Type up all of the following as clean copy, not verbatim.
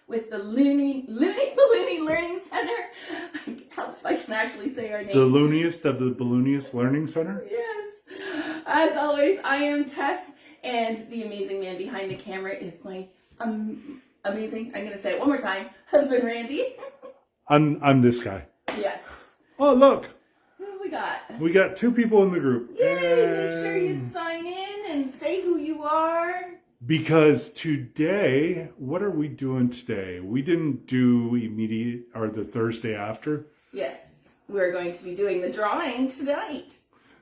with the Looney Balloony Learning Center. Helps if I can actually say our name. The looniest of the ballooniest learning center? Yes. As always, I am Tess, and the amazing man behind the camera is my amazing, I'm going to say it one more time, husband Randy. I'm this guy. Yes. Oh, look. Who have we got? We got two people in the group. Yay! Make sure you sign in and say who you are. Because today, what are we doing today? We didn't do the Thursday after. Yes. We're going to be doing the drawing tonight.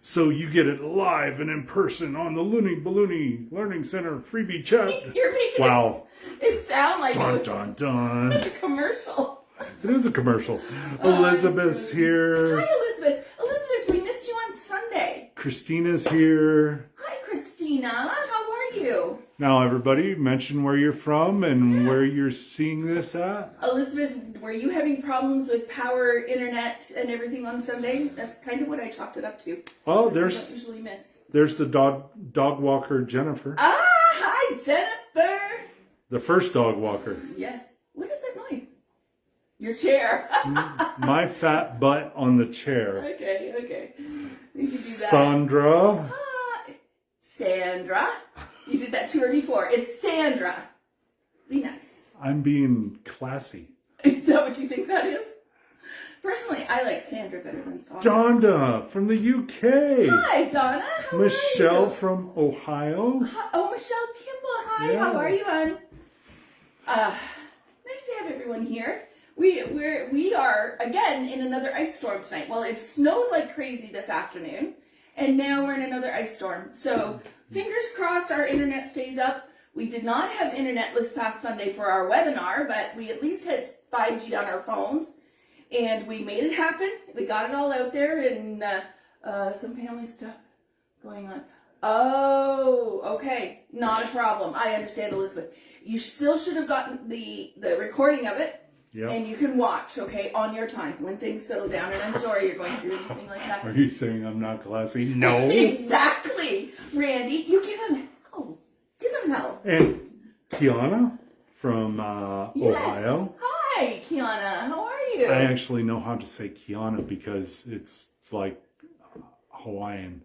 So you get it live and in person on the Looney Balloony Learning Center freebie chat. You're making it sound like dun, it was dun, dun. a commercial. It is a commercial. Elizabeth's here. Hi, Elizabeth. Elizabeth, we missed you on Sunday. Christina's here. Hi, Christina. How are you? Now, everybody, mention where you're from and where you're seeing this at. Elizabeth, were you having problems with power, internet, and everything on Sunday? That's kind of what I chalked it up to. Oh, That's what I usually miss. there's the dog walker, Jennifer. Ah, hi, Jennifer. The first dog walker. Yes. What is that noise? Your chair. My fat butt on the chair. Okay. You can do that. Sandra. Hi. Sandra. You did that to her before. It's Sandra. Be nice. I'm being classy. Is that what you think that is? Personally, I like Sandra better than Sandra. Donna from the UK. Hi, Donna. How Michelle are you? from Ohio. Hi. Oh, Michelle Kimball. Hi. Yes. How are you, hon? Nice to have everyone here. We are again in another ice storm tonight. Well, it snowed like crazy this afternoon, and now we're in another ice storm. So fingers crossed our internet stays up. We did not have internet this past Sunday for our webinar, but we at least had 5G on our phones, and we made it happen. We got it all out there, and some family stuff going on. Oh, okay. Not a problem. I understand, Elizabeth. You still should have gotten the recording of it. Yep. And you can watch, okay, on your time when things settle down. And I'm sorry you're going through anything like that. Are you saying I'm not classy? No. Exactly. Randy, you give him hell. Give him hell. And Kiana from Yes. Ohio. Hi, Kiana. How are you? I actually know how to say Kiana because it's like Hawaiian.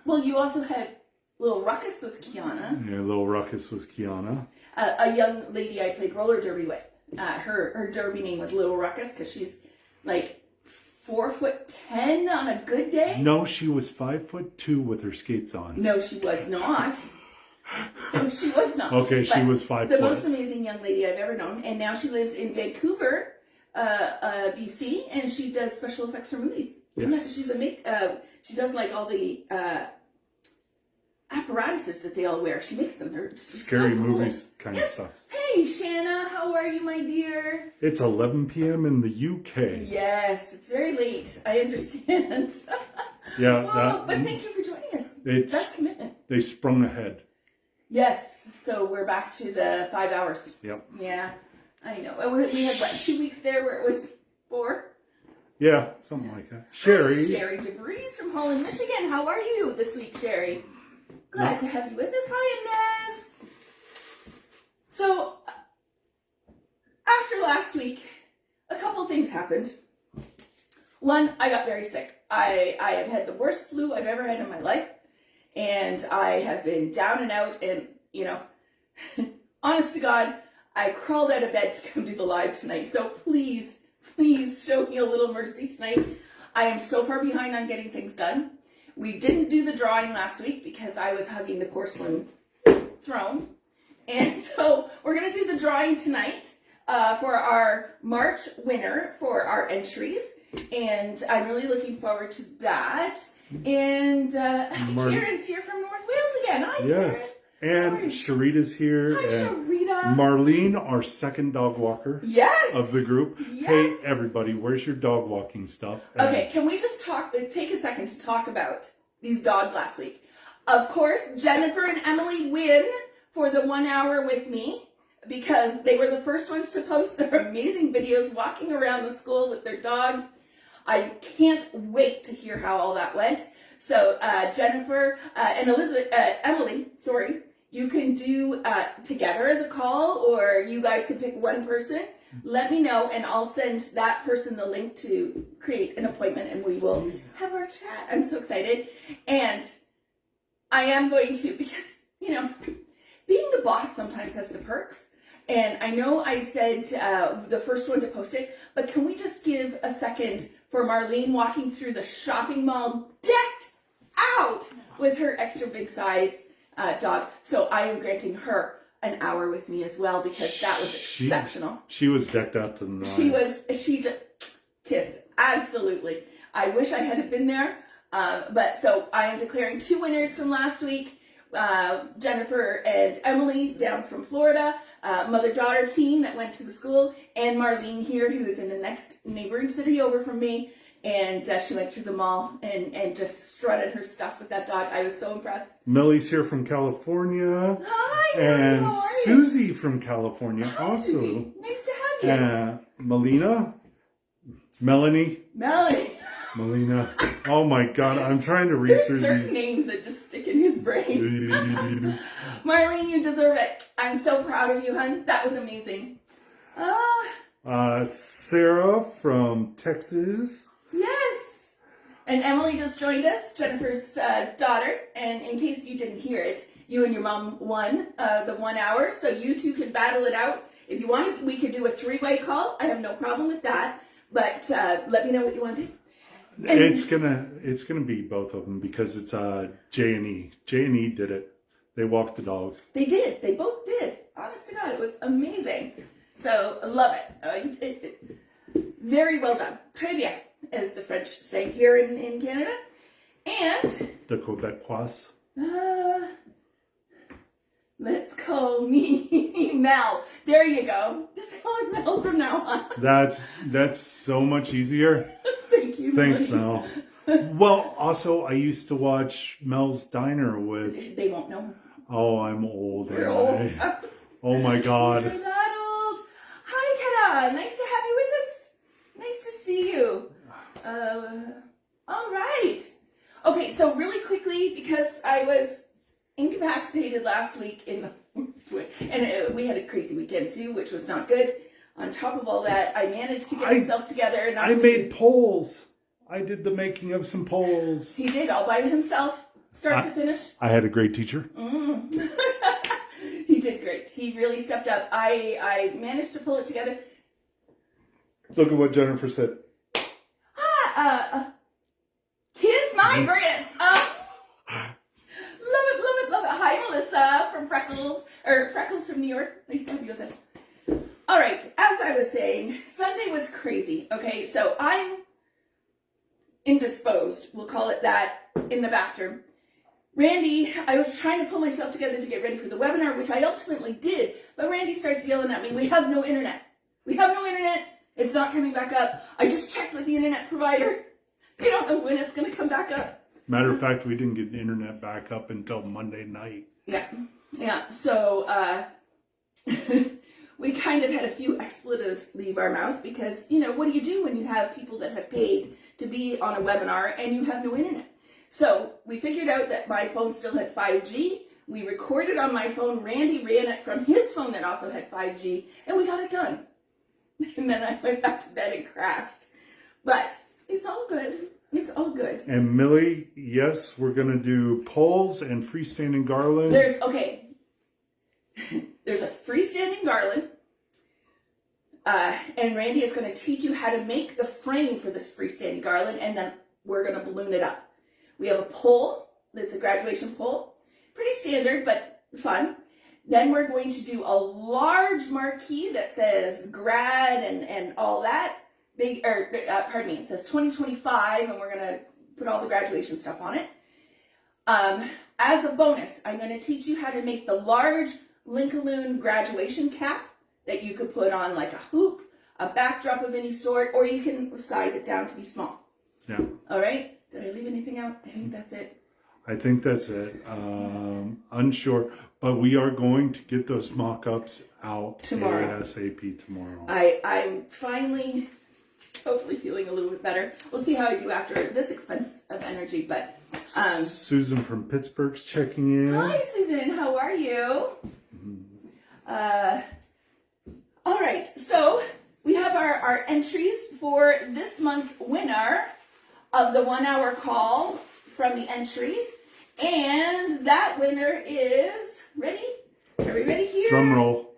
Well, you also have Little Ruckus was Kiana. Yeah, Little Ruckus was Kiana. A young lady I played roller derby with. Her derby name was Little Ruckus because she's like 4'10" on a good day. No, she was 5'2" with her skates on. No, she was not. No, she was not. Okay, she was 5 The foot. most amazing young lady I've ever known, and now she lives in Vancouver, BC, and she does special effects for movies. Yes. She does like all the apparatuses that they all wear. She makes them. They're Scary so cool. movies kind of stuff. Hey, Shanna, how are you, my dear? It's 11 p.m. in the UK. Yes, it's very late. I understand. Yeah, but thank you for joining us. That's commitment. They sprung ahead. Yes, so we're back to the 5 hours. Yep. Yeah, I know. We had, what, 2 weeks there where it was 4? Yeah, something like that. Sherry. Hi, Sherry DeVries from Holland, Michigan. How are you this week, Sherry? Glad to have you with us. Hi, Inez. So, after last week, a couple of things happened. One, I got very sick. I have had the worst flu I've ever had in my life. And I have been down and out. And, you know, honest to God, I crawled out of bed to come do the live tonight. So please show me a little mercy tonight. I am so far behind on getting things done. We didn't do the drawing last week because I was hugging the porcelain throne. And so we're going to do the drawing tonight for our March winner for our entries. And I'm really looking forward to that. And Karen's here from North Wales again. Hi, Yes. Karen. And Sharita's here. Hi, and Sharita. Marlene, our second dog walker Yes. of the group. Yes. Hey, everybody, where's your dog walking stuff? And Okay, can we just take a second to talk about these dogs last week? Of course, Jennifer and Emily win for the 1 hour with me because they were the first ones to post their amazing videos walking around the school with their dogs. I can't wait to hear how all that went. So Jennifer and Emily, You can do together as a call, or you guys can pick one person. Let me know, and I'll send that person the link to create an appointment, and we will have our chat. I'm so excited. And I am going to, because, you know, being the boss sometimes has the perks. And I know I said the first one to post it, but can we just give a second for Marlene walking through the shopping mall decked out with her extra big size dog? So I am granting her an hour with me as well, because that was exceptional. She was decked out to the nines. She just kiss. Absolutely. I wish I had been there. But so I am declaring 2 winners from last week. Jennifer and Emily down from Florida, mother-daughter team that went to the school, and Marlene here, who is in the next neighboring city over from me. And she went through the mall and just strutted her stuff with that dog. I was so impressed. Millie's here from California. Hi, and how are you? Susie from California. Hi, also. Susie. Nice to have you. Melina. Melanie. Melina. Oh my God, I'm trying to read There's through certain these. names that just stick in his brain. Marlene, you deserve it. I'm so proud of you, hun. That was amazing. Sarah from Texas. Yes. And Emily just joined us, Jennifer's daughter. And in case you didn't hear it, you and your mom won the 1 hour. So you two can battle it out. If you want, we could do a 3-way call. I have no problem with that. But let me know what you want to do. And It's gonna be both of them, because it's J&E. J&E did it. They walked the dogs. They did. They both did. Honest to God, it was amazing. So I love it. Very well done. Très bien, as the French say here in Canada. And The Quebecois. let's call me Mel. There you go. Just call her Mel from now on. That's so much easier. Thank you. Thanks, buddy. Mel. Well, also, I used to watch Mel's Diner with... They won't know. Oh, I'm old. We're ain't I? old. Oh my God. You're that old. Hi, Kara. Nice to have you with us. Nice to see you. All right. Okay, so really quickly, because I was incapacitated last week in the worst way, and we had a crazy weekend too, which was not good. On top of all that, I managed to get myself together. And I made polls. I did the making of some polls. He did, all by himself, start to finish. I had a great teacher. He did great. He really stepped up. I managed to pull it together. Look at what Jennifer said. Kiss my grits. Love it. Hi, Melissa from Freckles from New York. Nice to have you with us. All right, as I was saying, Sunday was crazy. Okay, so I'm indisposed, we'll call it that, in the bathroom. Randy, I was trying to pull myself together to get ready for the webinar, which I ultimately did, but Randy starts yelling at me, we have no internet. It's not coming back up. I just checked with the internet provider. They don't know when it's going to come back up. Matter of fact, we didn't get the internet back up until Monday night. Yeah. So, we kind of had a few expletives leave our mouth because, you know, what do you do when you have people that have paid to be on a webinar and you have no internet? So we figured out that my phone still had 5G. We recorded on my phone. Randy ran it from his phone that also had 5G, and we got it done. And then I went back to bed and crashed. But it's all good. It's all good. And Millie, yes, we're going to do poles and freestanding garlands. There's a freestanding garland, and Randy is going to teach you how to make the frame for this freestanding garland, and then we're going to balloon it up. We have a pole that's a graduation pole, pretty standard but fun. Then we're going to do a large marquee that says grad and all that. It says 2025, and we're going to put all the graduation stuff on it. As a bonus, I'm going to teach you how to make the large Linkaloon graduation cap that you could put on like a hoop, a backdrop of any sort, or you can size it down to be small. Yeah. All right. Did I leave anything out? I think that's it. Unsure, but we are going to get those mock-ups out tomorrow. ASAP tomorrow. I'm finally hopefully feeling a little bit better. We'll see how I do after this expense of energy. But Susan from Pittsburgh's checking in. hi, Susan. How are you? All right. So we have our entries for this month's winner of the 1 hour call from the entries. And that winner is, ready? Are we ready here? Drum roll.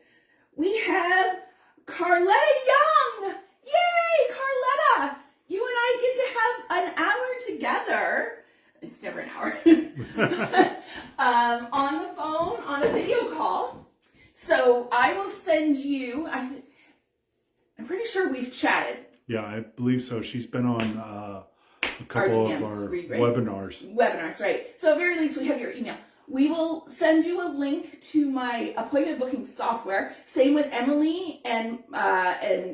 We have Carletta Young. Yay, Carletta! You and I get to have an hour together. It's never an hour. On the phone, on a video call. So I will send you, I'm pretty sure we've chatted. Yeah, I believe so. She's been on a couple of our webinars. Webinars, right. So at very least we have your email. We will send you a link to my appointment booking software. Same with Emily and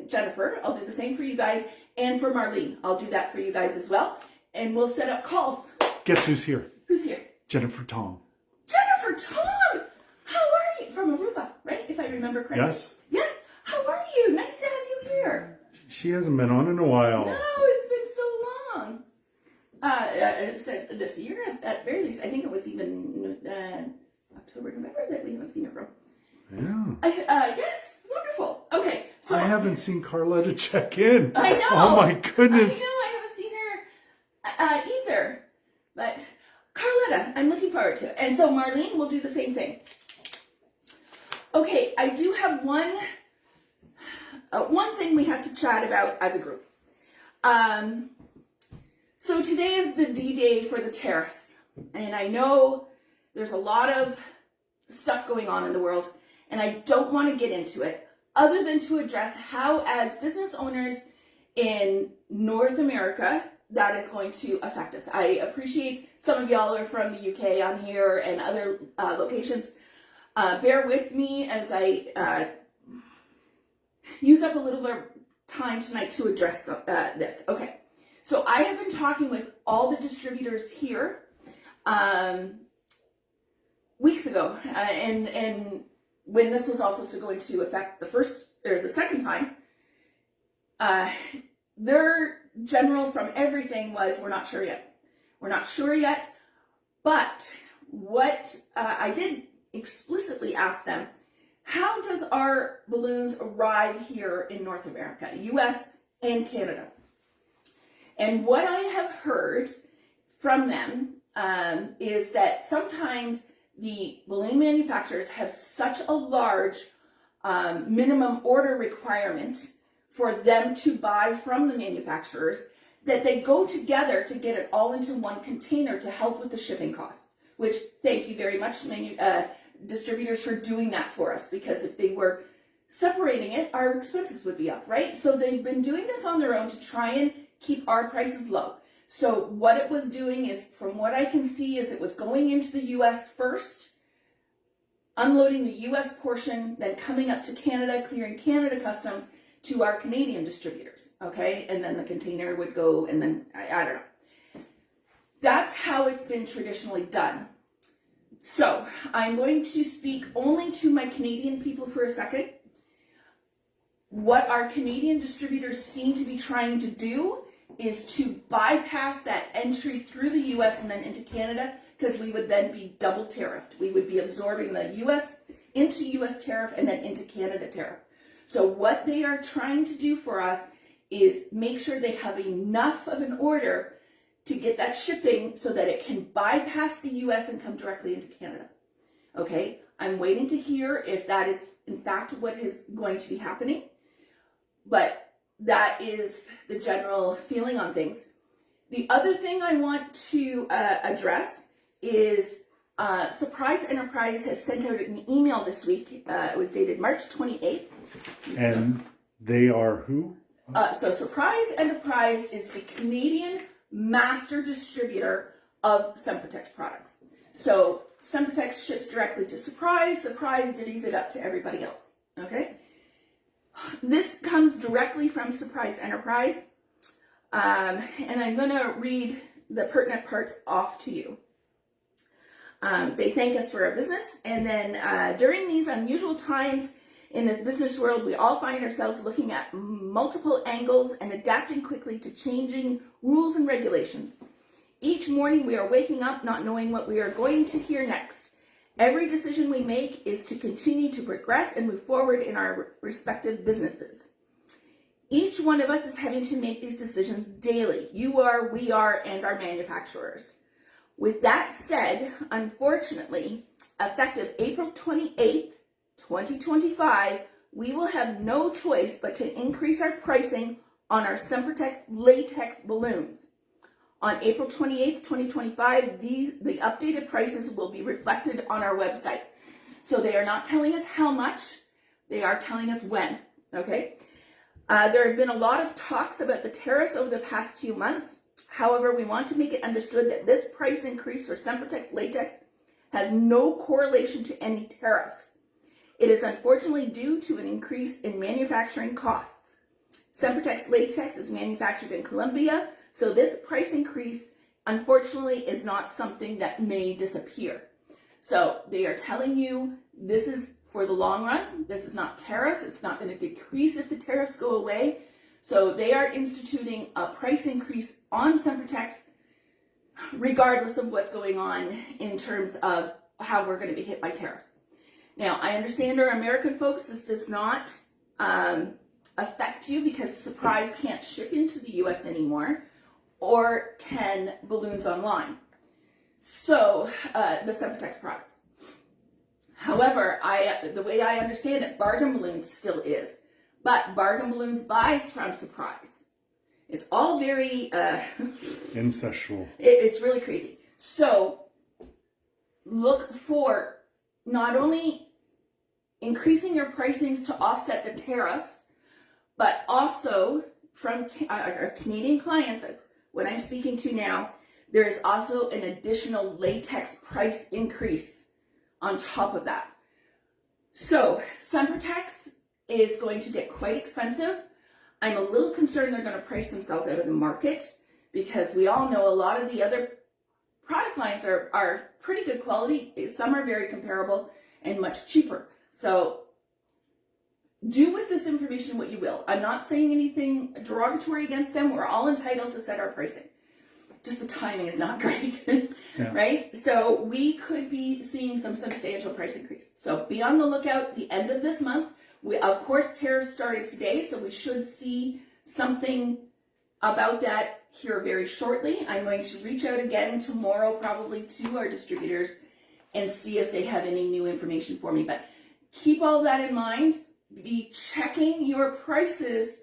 Jennifer. I'll do the same for you guys. And for Marlene, I'll do that for you guys as well. And we'll set up calls. Guess who's here? Who's here? Jennifer Tom. Jennifer Tom! How are you? From Aruba, right? If I remember correctly. Yes. Yes. How are you? Nice to have you here. She hasn't been on in a while. No, it's been so long. I said this year, at very least. I think it was even October, November that we haven't seen her from. Yeah. Yes, wonderful. Okay, so I haven't seen Carletta check in. I know. Oh my goodness. I know. I haven't seen her either. But Carletta, I'm looking forward to it. And so Marlene will do the same thing. Okay, I do have one thing we have to chat about as a group. So today is the D-Day for the tariffs. And I know there's a lot of stuff going on in the world, and I don't want to get into it other than to address how, as business owners in North America, that is going to affect us. I appreciate some of y'all are from the UK on here and other locations. Bear with me as I use up a little bit of time tonight to address this. Okay, so I have been talking with all the distributors here weeks ago, and when this was also to go into effect the second time, their general from everything was, we're not sure yet. We're not sure yet, but what I did explicitly ask them, how does our balloons arrive here in North America, US and Canada? And what I have heard from them is that sometimes the balloon manufacturers have such a large minimum order requirement for them to buy from the manufacturers that they go together to get it all into one container to help with the shipping costs, which thank you very much, distributors, for doing that for us, because if they were separating it, our expenses would be up, right? So they've been doing this on their own to try and keep our prices low. So what it was doing is, from what I can see, is it was going into the US first, unloading the US portion, then coming up to Canada, clearing Canada customs to our Canadian distributors, okay? And then the container would go, and then, I don't know. That's how it's been traditionally done. So I'm going to speak only to my Canadian people for a second. What our Canadian distributors seem to be trying to do is to bypass that entry through the US and then into Canada, because we would then be double tariffed. We would be absorbing the US into US tariff and then into Canada tariff. So what they are trying to do for us is make sure they have enough of an order to get that shipping so that it can bypass the US and come directly into Canada. Okay, I'm waiting to hear if that is in fact what is going to be happening, but that is the general feeling on things. The other thing I want to address is Surprise Enterprise has sent out an email this week. It was dated March 28th. And they are who? So Surprise Enterprise is the Canadian master distributor of Sempertex products. So Sempertex ships directly to Surprise. Surprise divvies it up to everybody else. Okay? This comes directly from Surprise Enterprise. And I'm going to read the pertinent parts off to you. They thank us for our business. And then during these unusual times In this business world, we all find ourselves looking at multiple angles and adapting quickly to changing rules and regulations. Each morning we are waking up not knowing what we are going to hear next. Every decision we make is to continue to progress and move forward in our respective businesses. Each one of us is having to make these decisions daily. You are, we are, and our manufacturers. With that said, unfortunately, effective April 28th, 2025, we will have no choice but to increase our pricing on our Sempertex latex balloons. On April 28th, 2025, the updated prices will be reflected on our website. So they are not telling us how much, they are telling us when, okay? There have been a lot of talks about the tariffs over the past few months. However, we want to make it understood that this price increase for Sempertex latex has no correlation to any tariffs. It is unfortunately due to an increase in manufacturing costs. Sempertex latex is manufactured in Colombia, so this price increase, unfortunately, is not something that may disappear. So they are telling you this is for the long run. This is not tariffs. It's not going to decrease if the tariffs go away. So they are instituting a price increase on Sempertex, regardless of what's going on in terms of how we're going to be hit by tariffs. Now, I understand our American folks, this does not affect you because Surprise can't ship into the US anymore, or can balloons online. So, the Sempertex products. However, the way I understand it, Bargain Balloons still is. But Bargain Balloons buys from Surprise. It's all very... incestual. It's really crazy. So, look for not only increasing your pricings to offset the tariffs, but also from our Canadian clients, that's what I'm speaking to now, there is also an additional latex price increase on top of that. So Sempertex is going to get quite expensive. I'm a little concerned they're going to price themselves out of the market because we all know a lot of the other product lines are pretty good quality. Some are very comparable and much cheaper. So do with this information what you will. I'm not saying anything derogatory against them. We're all entitled to set our pricing. Just the timing is not great, yeah. Right? So we could be seeing some substantial price increase. So be on the lookout the end of this month. Of course, tariffs started today, so we should see something about that here very shortly. I'm going to reach out again tomorrow, probably to our distributors, and see if they have any new information for me. But keep all that in mind. Be checking your prices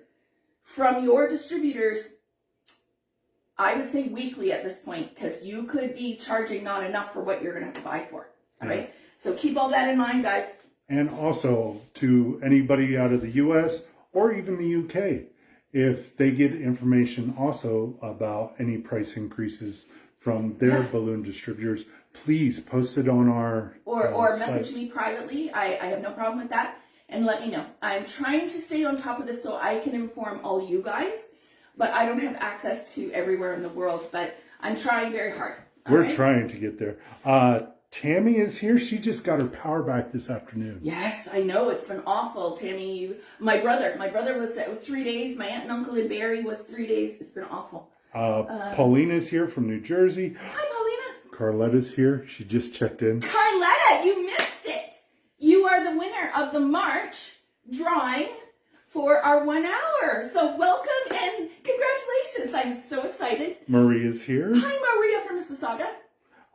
from your distributors, I would say weekly at this point, because you could be charging not enough for what you're going to have to buy for. All right? So keep all that in mind, guys. And also to anybody out of the US or even the UK, if they get information also about any price increases from their balloon distributors, please post it on our or site. Message me privately. I have no problem with that. And let me know. I'm trying to stay on top of this so I can inform all you guys, but I don't have access to everywhere in the world, but I'm trying very hard. We're trying to get there. Tammy is here. She just got her power back this afternoon. Yes, I know. It's been awful, Tammy. My brother was 3 days. My aunt and uncle in Barrie was 3 days. It's been awful. Paulina's here from New Jersey. Hi, Paulina. Carletta's here. She just checked in. Carletta, you missed it. You are the winner of the March drawing for our 1 hour. So welcome and congratulations. I'm so excited. Maria's here. Hi, Maria from Mississauga.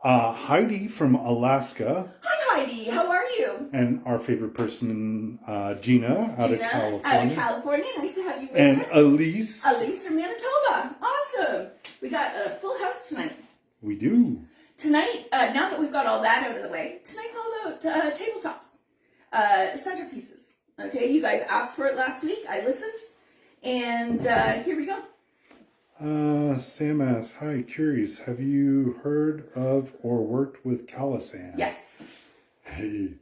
Heidi from Alaska. Hi, Heidi. How are you? And our favorite person, Gina, out of California. Out of California. Nice to have you with and us. Elise. Elise from Manitoba. Awesome. We got a full house tonight. We do. Tonight, now that we've got all that out of the way, tonight's all about tabletops, centerpieces. Okay, you guys asked for it last week. I listened, and here we go. Sam asks, hi, curious, have you heard of or worked with Calisan? Yes. Hey.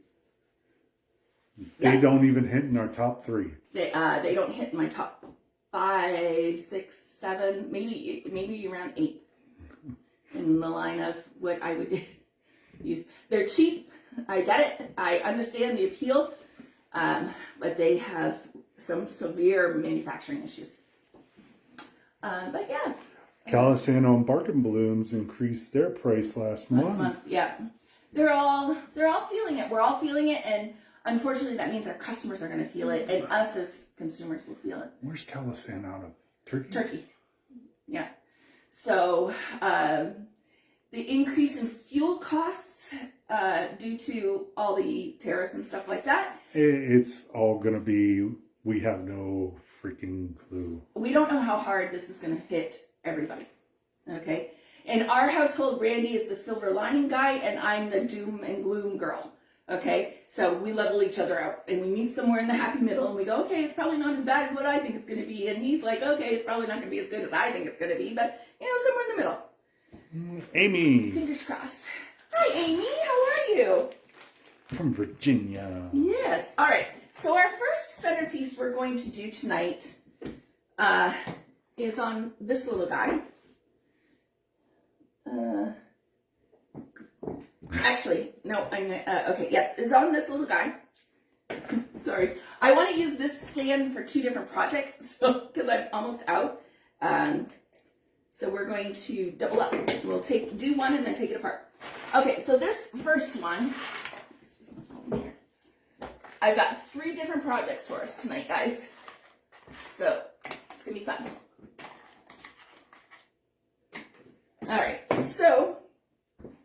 They don't even hit in our top 3. They don't hit in my top 5, 6, 7, maybe around 8 in the line of what I would use. They're cheap. I get it. I understand the appeal. but they have some severe manufacturing issues. But yeah. Calisano and Barkin balloons increased their price last month. Yeah. They're all feeling it. We're all feeling it, and unfortunately that means our customers are going to feel it, and us as consumers will feel it. Where's Calisano out of? Turkey? Turkey. Yeah. So the increase in fuel costs due to all the tariffs and stuff like that. It's all going to be, we have no freaking clue. We don't know how hard this is going to hit everybody. Okay? In our household, Randy is the silver lining guy, and I'm the doom and gloom girl. Okay? So we level each other out, and we meet somewhere in the happy middle, and we go, okay, it's probably not as bad as what I think it's going to be. And he's like, okay, it's probably not going to be as good as I think it's going to be, but, somewhere in the middle. Amy. Fingers crossed. Hi, Amy. How are you? From Virginia. Yes. All right. So our first centerpiece we're going to do tonight is on this little guy. Actually, no, okay, yes, is on this little guy. Sorry. I want to use this stand for 2 different projects, so because I'm almost out. So we're going to double up. We'll do one and then take it apart. Okay, so this first one, I've got 3 different projects for us tonight, guys. So it's gonna be fun. All right, so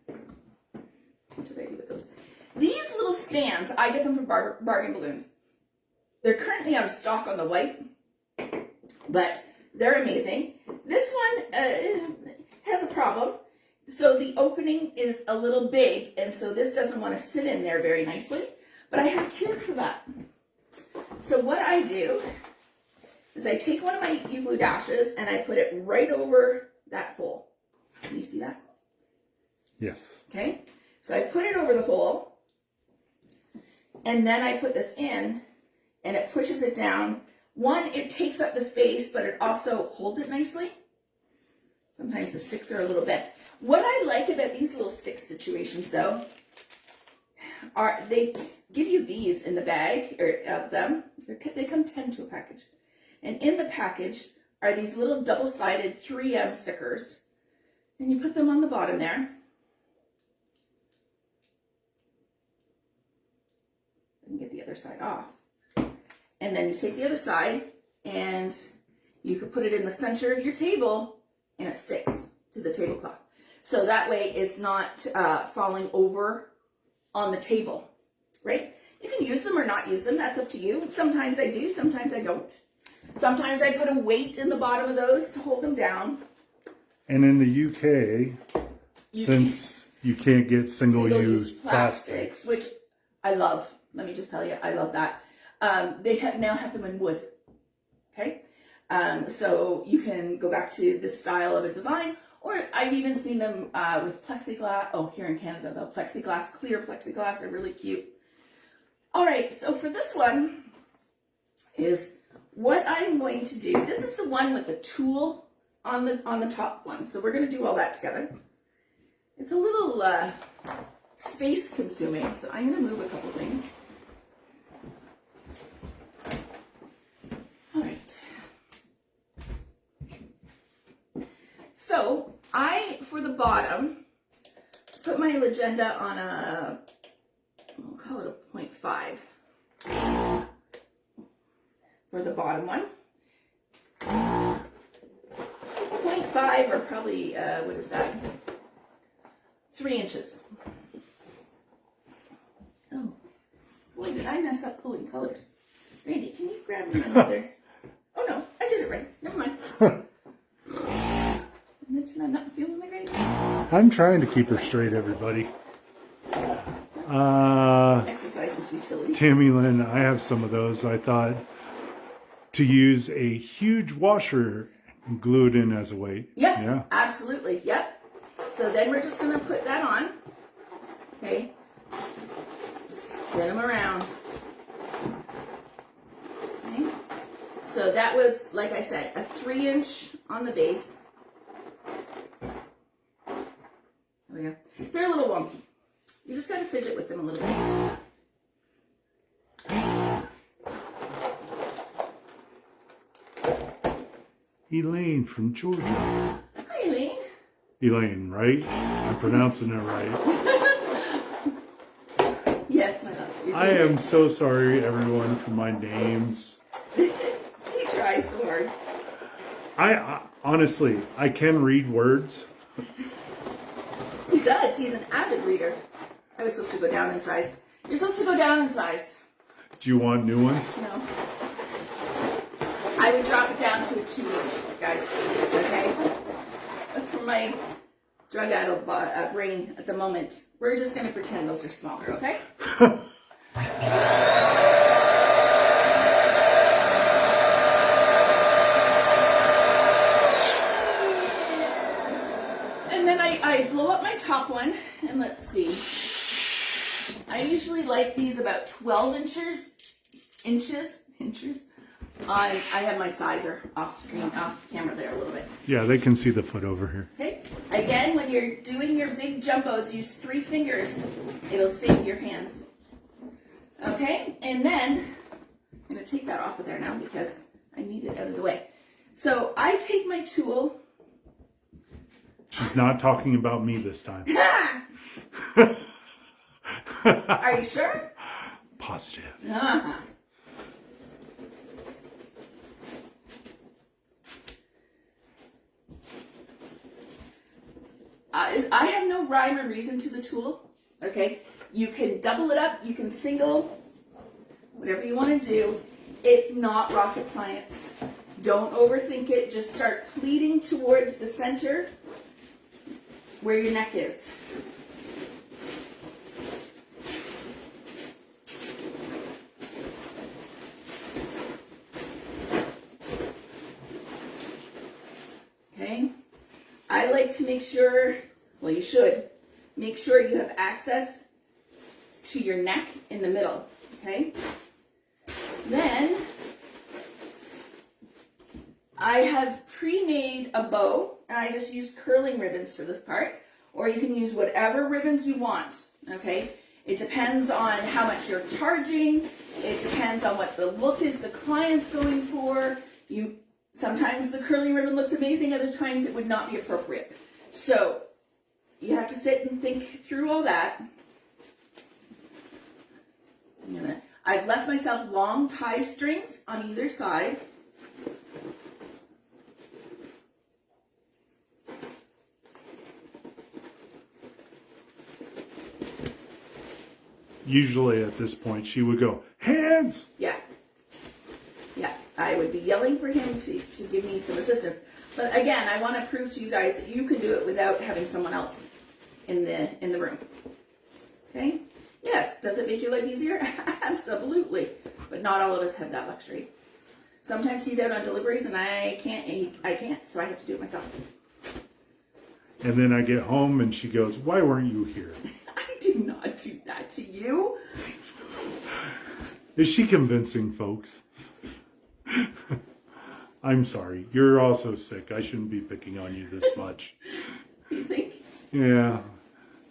what did I do with those? These little stands, I get them from Bargain Balloons. They're currently out of stock on the white, but they're amazing. This one has a problem. So the opening is a little big, and so this doesn't want to sit in there very nicely, but I have a cure for that. So what I do is I take one of my U-glue dashes and I put it right over that hole. Can you see that? Yes. Okay, so I put it over the hole, and then I put this in, and it pushes it down. One, it takes up the space, but it also holds it nicely. Sometimes the sticks are a little bent. What I like about these little stick situations, though, are they give you these in the bag of them. They come 10 to a package. And in the package are these little double-sided 3M stickers. And you put them on the bottom there. And get the other side off. And then you take the other side and you could put it in the center of your table and it sticks to the tablecloth. So that way it's not falling over on the table, right? You can use them or not use them. That's up to you. Sometimes I do, sometimes I don't. Sometimes I put a weight in the bottom of those to hold them down. And in the UK, since you can't get single-use plastics, which I love. Let me just tell you, I love that. They now have them in wood. Okay, so you can go back to this style of a design, or I've even seen them with plexiglass. Oh, here in Canada, though, plexiglass, clear plexiglass, they're really cute. All right, so for this one is what I'm going to do. This is the one with the tool on the top one. So we're going to do all that together. It's a little space consuming, so I'm going to move a couple things. All right. So for the bottom, put my legenda on we'll call it a 0.5 for the bottom one. 0.5 or probably, what is that? 3 inches. Oh, boy, did I mess up pulling colors. Randy, can you grab me another? Oh no, I did it right. Never mind. I mentioned I'm not feeling the greatest. I'm trying to keep her straight, everybody. Exercise in futility. Tammy Lynn, I have some of those. I thought to use a huge washer and glue it in as a weight. Yes, yeah. Absolutely. Yep. So then we're just going to put that on. Okay. Spin them around. Okay. So that was, like I said, a 3-inch on the base. There we go. They're a little wonky. You just got to fidget with them a little bit. Elaine from Georgia. Hi, Elaine. Elaine, right? I'm pronouncing it right. Yes, my love. I am so sorry, everyone, for my names. He tries so hard. I honestly, I can read words. He does. He's an avid reader. I was supposed to go down in size. You're supposed to go down in size. Do you want new ones? No. I would drop it down to a 2 each, guys. Okay? But for my drug-addled brain at the moment, we're just going to pretend those are smaller, okay? And then I blow up my top one, and let's see. I usually like these about 12 inches. I have my sizer off camera there a little bit. Yeah, they can see the foot over here. Okay. Again, when you're doing your big jumbos, use 3 fingers. It'll save your hands. Okay, and then I'm going to take that off of there now because I need it out of the way. So I take my tool. She's not talking about me this time. Are you sure? Positive. Uh-huh. I have no rhyme or reason to the tool, okay? You can double it up, you can single, whatever you want to do. It's not rocket science. Don't overthink it. Just start pleating towards the center where your neck is. Okay? I like to make sure, well, you should, make sure you have access to your neck in the middle, okay? Then, I have pre-made a bow, and I just use curling ribbons for this part, or you can use whatever ribbons you want, okay? It depends on how much you're charging, it depends on what the look is the client's going for. Sometimes the curling ribbon looks amazing, other times it would not be appropriate. So, you have to sit and think through all that. I've left myself long tie strings on either side. Usually at this point, she would go, hands! Yeah. I would be yelling for him to give me some assistance. But again, I want to prove to you guys that you can do it without having someone else in the room. Okay? Yes. Does it make your life easier? Absolutely. But not all of us have that luxury. Sometimes he's out on deliveries and I can't, so I have to do it myself. And then I get home and she goes, why weren't you here? I did not do that to you. Is she convincing, folks? I'm sorry. You're also sick. I shouldn't be picking on you this much. You think? Yeah.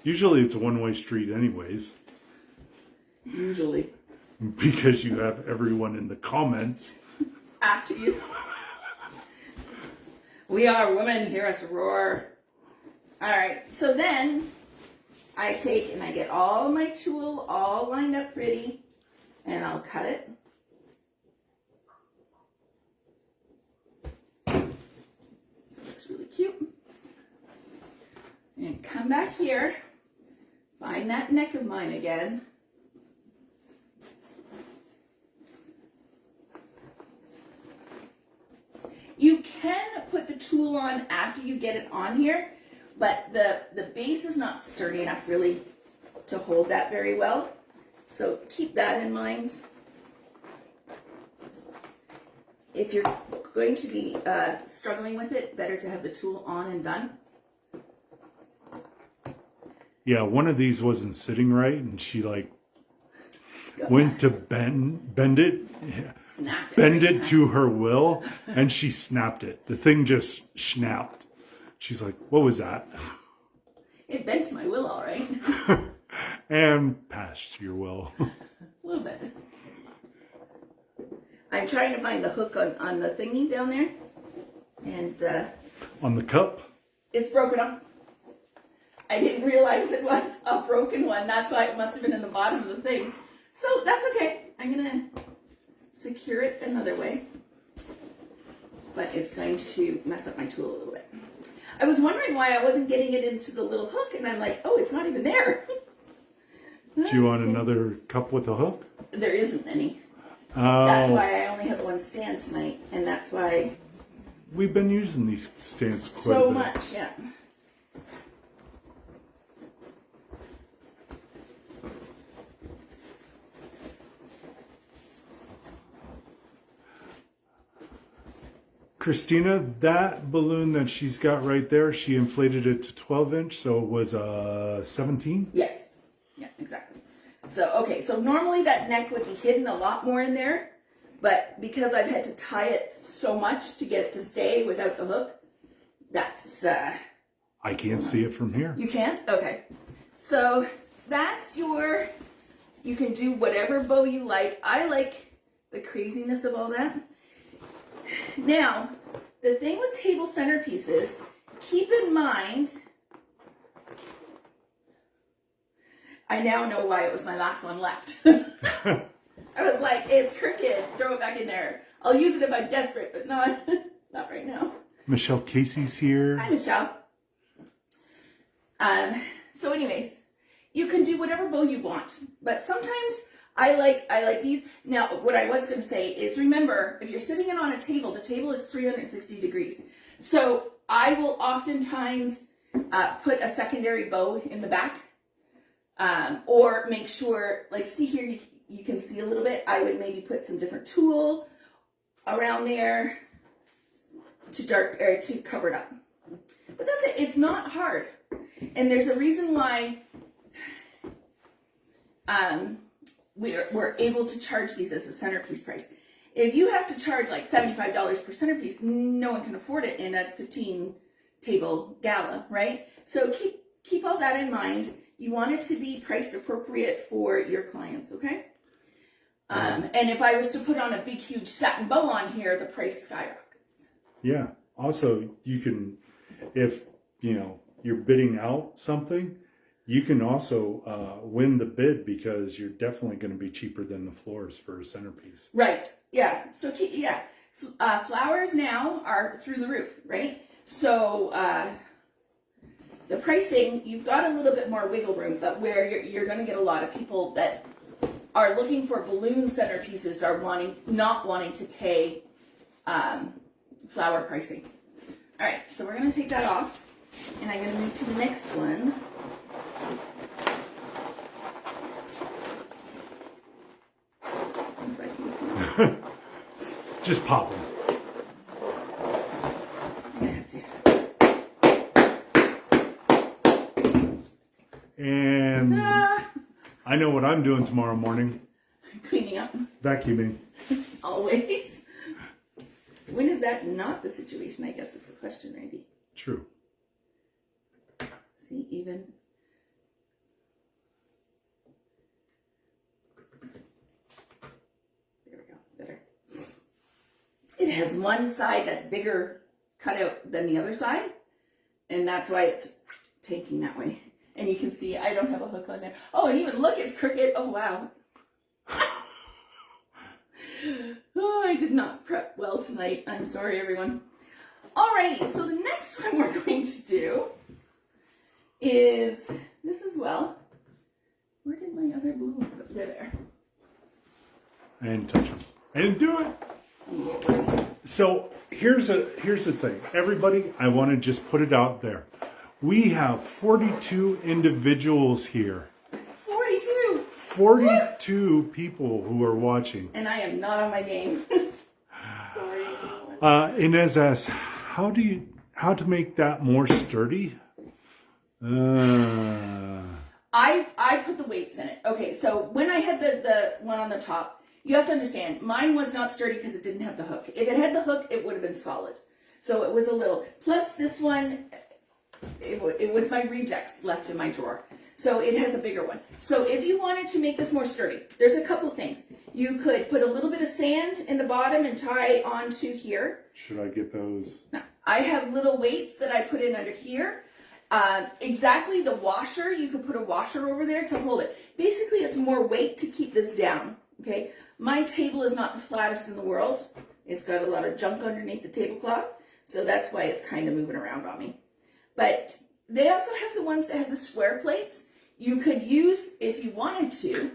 Usually it's a one-way street anyways. Usually. Because you have everyone in the comments. After you. We are women, hear us roar. Alright, so then I take and I get all my tool all lined up pretty and I'll cut it. So it looks really cute. And come back here, find that neck of mine again. You can put the tool on after you get it on here, but the base is not sturdy enough really to hold that very well. So keep that in mind. If you're going to be struggling with it, better to have the tool on and done. Yeah, one of these wasn't sitting right and she went to bend it. Yeah. Snapped it. Bend it to her will, and she snapped it. The thing just snapped. She's like, what was that? It bent to my will, all right. And past your will. A little bit. I'm trying to find the hook on the thingy down there. And On the cup? it's broken up. I didn't realize it was a broken one. That's why it must have been in the bottom of the thing. So that's okay. I'm gonna secure it another way. But it's going to mess up my tool a little bit. I was wondering why I wasn't getting it into the little hook, and I'm like, oh, it's not even there. Do you want another cup with a hook? There isn't any. Oh. That's why I only have one stand tonight, and that's why We've been using these stands quite a so bit. much, yeah. Christina, that balloon that she's got right there, she inflated it to 12 inch, so it was 17? Yes. Yeah, exactly. So, okay, so normally that neck would be hidden a lot more in there, but because I've had to tie it so much to get it to stay without the hook, that's, I can't see it from here. you can't? Okay. So, that's your, you can do whatever bow you like. I like the craziness of all that. Now, the thing with table centerpieces, keep in mind, I now know why it was my last one left. I was like, it's crooked, throw it back in there. I'll use it if I'm desperate, but not, not right now. Michelle Casey's here. Hi, Michelle. So anyways, you can do whatever bow you want, but sometimes I like these. Now, what I was going to say is, remember, if you're sitting it on a table, the table is 360 degrees. So I will oftentimes put a secondary bow in the back, or make sure, like, see here, you can see a little bit. I would maybe put some different tulle around there to cover it up. But that's it. It's not hard, and there's a reason why. We're able to charge these as a centerpiece price. If you have to charge like $75 per centerpiece, no one can afford it in a 15 table gala, right? So keep all that in mind. You want it to be priced appropriate for your clients, okay? And if I was to put on a big, huge satin bow on here, the price skyrockets. Yeah. Also, you can, if, you're bidding out something, you can also win the bid because you're definitely going to be cheaper than the floors for a centerpiece. Right. Yeah. So flowers now are through the roof, right? So the pricing, you've got a little bit more wiggle room, but where you're going to get a lot of people that are looking for balloon centerpieces are not wanting to pay flower pricing. All right. So we're going to take that off, and I'm going to move to the next one. Just pop them. I'm gonna have to. And Ta-da! I know what I'm doing tomorrow morning. Cleaning up. Vacuuming. Always. When is that not the situation, I guess is the question, Randy. True. See, even. There we go. Better. It has one side that's bigger cut out than the other side, and that's why it's taking that way. And you can see I don't have a hook on there. Oh, and even look, it's crooked. Oh, wow. Oh, I did not prep well tonight. I'm sorry, everyone. Alrighty, so the next one we're going to do is this as well. Where did my other balloons go? They're there. I didn't touch them. I didn't do it. Yeah. So here's the thing. Everybody, I want to just put it out there. We have 42 individuals here. 42! 42 people who are watching. And I am not on my game. Sorry. Inez asks, how to make that more sturdy? I put the weights in it. Okay, so when I had the one on the top, you have to understand, mine was not sturdy because it didn't have the hook. If it had the hook, it would have been solid. So it was a little. Plus this one, it was my rejects left in my drawer. So it has a bigger one. So if you wanted to make this more sturdy, there's a couple of things. You could put a little bit of sand in the bottom and tie onto here. Should I get those? Now, I have little weights that I put in under here. Exactly the washer, you could put a washer over there to hold it. Basically, it's more weight to keep this down, okay? My table is not the flattest in the world. It's got a lot of junk underneath the tablecloth, so that's why it's kind of moving around on me. But they also have the ones that have the square plates. You could use, if you wanted to,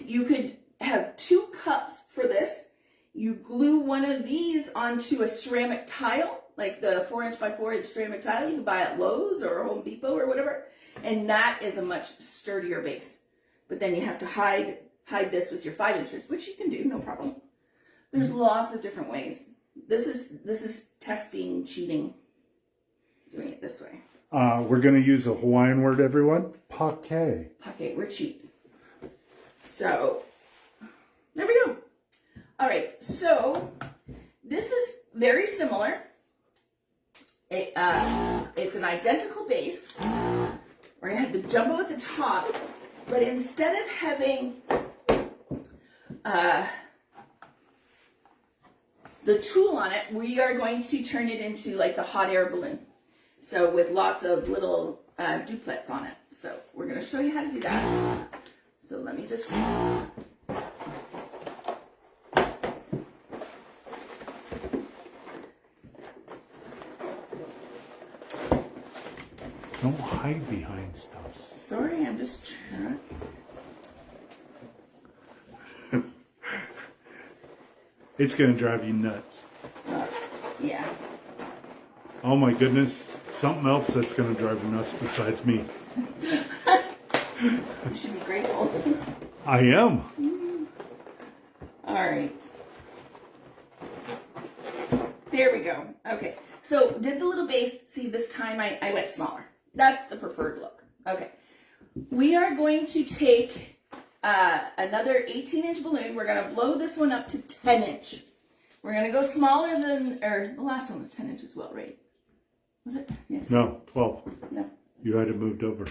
you could have 2 cups for this. You glue one of these onto a ceramic tile, like the 4" by 4" ceramic tile you can buy at Lowe's or Home Depot or whatever, and that is a much sturdier base. But then you have to hide this with your 5 inches, which you can do, no problem. There's lots of different ways. This is Tess being cheating, doing it this way. We're going to use a Hawaiian word, everyone. Pake. Okay, we're cheap. So, there we go. All right, so this is very similar. It's an identical base. We're gonna have the jumbo at the top, but instead of having the tulle on it, we are going to turn it into like the hot air balloon. So with lots of little duplets on it. So we're gonna show you how to do that. So let me just... Don't hide behind stuff. Sorry, I'm just trying. It's going to drive you nuts. Yeah. Oh my goodness. Something else that's going to drive you nuts besides me. You should be grateful. I am. All right. There we go. Okay. So did the little base. See, this time I went smaller. That's the preferred look. Okay. We are going to take another 18-inch balloon. We're going to blow this one up to 10-inch. We're going to go smaller than, or the last one was 10 inches as well, right? Was it? Yes. No, 12. No. You had it moved over.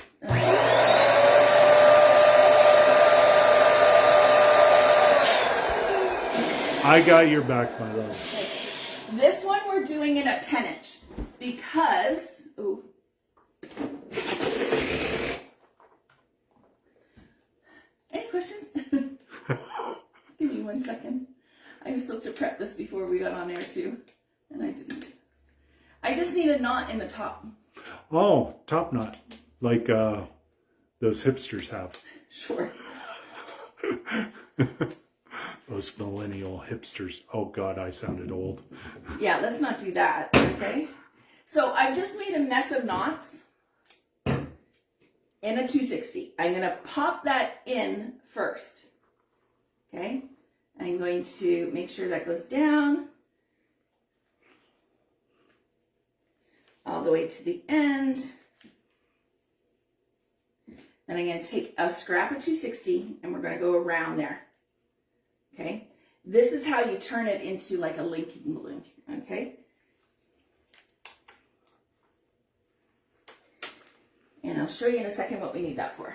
I got your back, my love. Okay. This one we're doing it at 10-inch because, ooh. Any questions? Just give me 1 second. I was supposed to prep this before we got on air too, and I didn't. I just need a knot in the top. Oh, top knot. Like those hipsters have. Sure. Those millennial hipsters. Oh God, I sounded old. Yeah, let's not do that, okay? So I've just made a mess of knots in a 260. I'm going to pop that in first, okay? I'm going to make sure that goes down all the way to the end. Then I'm going to take a scrap of 260 and we're going to go around there. Okay, this is how you turn it into like a linking balloon, okay? And I'll show you in a second what we need that for.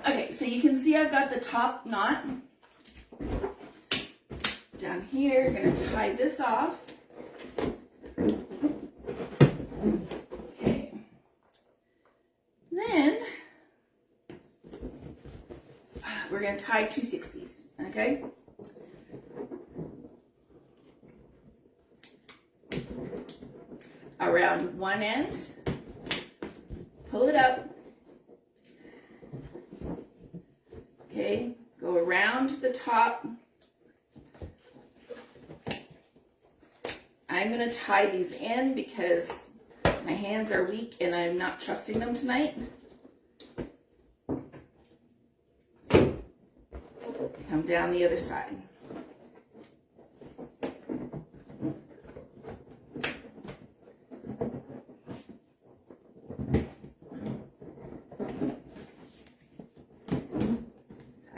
Okay, so you can see I've got the top knot. Down here, going to tie this off. Okay. Then we're going to tie 260s, okay? Around one end, pull it up. Okay, go around the top. I'm going to tie these in because my hands are weak and I'm not trusting them tonight. Come down the other side.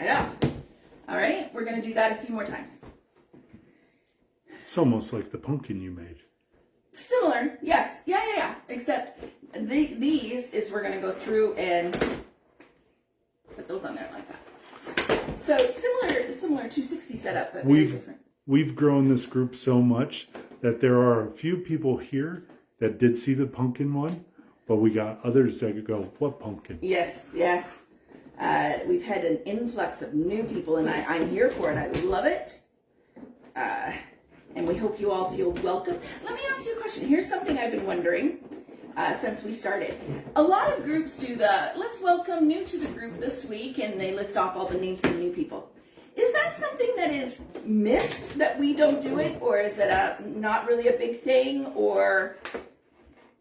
Tie it off. to do that a few more times. It's almost like the pumpkin you made. Similar, yes. Yeah. Except these is we're going to go through and put those on there like that. So similar 260 setup, but very different. We've grown this group so much that there are a few people here that did see the pumpkin one, but we got others that go, what pumpkin? Yes. We've had an influx of new people, and I'm here for it. I love it. And we hope you all feel welcome. Let me ask you a question. Here's something I've been wondering since we started. A lot of groups do let's welcome new to the group this week, and they list off all the names of the new people. Is that something that is missed, that we don't do it, or is it not really a big thing, or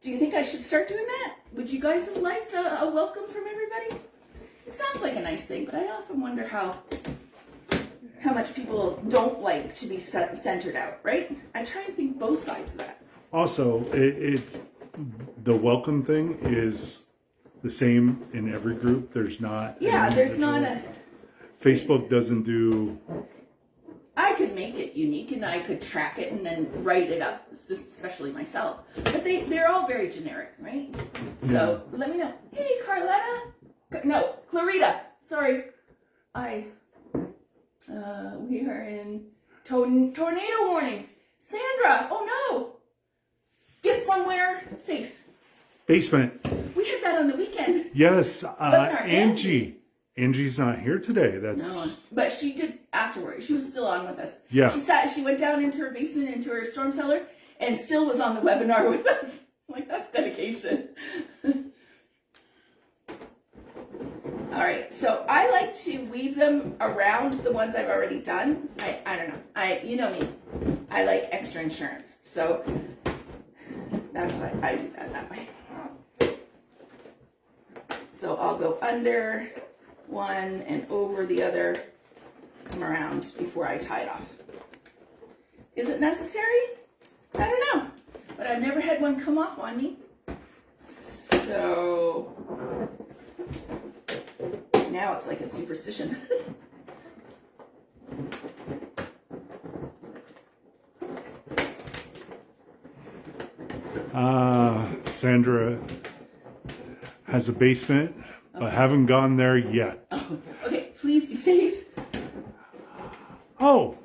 do you think I should start doing that? Would you guys have liked a welcome from everybody? It sounds like a nice thing, but I often wonder how much people don't like to be centered out, right? I try to think both sides of that. Also, it's the welcome thing is the same in every group. There's not. Yeah, there's not a. Facebook doesn't do. I could make it unique and I could track it and then write it up, especially myself. But they're all very generic, right? So let me know. Hey, Carletta. No, Clarita. Sorry. Eyes. We are in tornado warnings. Sandra. Oh no. Get somewhere safe. Basement. We had that on the weekend. Yes. Angie. Angie's not here today. No, but she did afterward. She was still on with us. Yeah. She went down into her basement, into her storm cellar, and still was on the webinar with us. Like, that's dedication. All right, so I like to weave them around the ones I've already done. I don't know. You know me. I like extra insurance, so that's why I do that way. So I'll go under one and over the other, come around before I tie it off. Is it necessary? I don't know, but I've never had one come off on me. So now it's like a superstition. Sandra has a basement, but haven't gone there yet. Oh, okay, please be safe. Oh,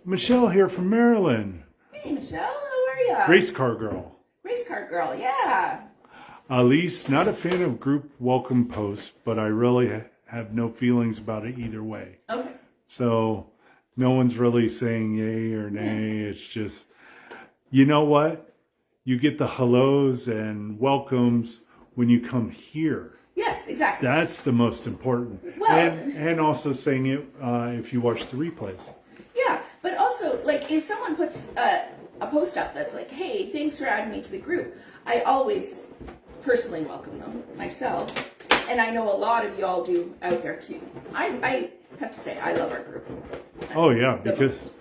Michelle here from Maryland. Hey, Michelle, how are you? Race car girl. Race car girl, yeah. Elise, not a fan of group welcome posts, but I really have no feelings about it either way. Okay. So no one's really saying yay or nay. Yeah. It's just, you know what? You get the hellos and welcomes when you come here. Yes, exactly. That's the most important. Well, and also saying it if you watch the replays. Yeah, but also, like, if someone puts a post up that's like, hey, thanks for adding me to the group, I always personally welcome them myself. And I know a lot of y'all do out there too. I have to say, I love our group. Oh, yeah, because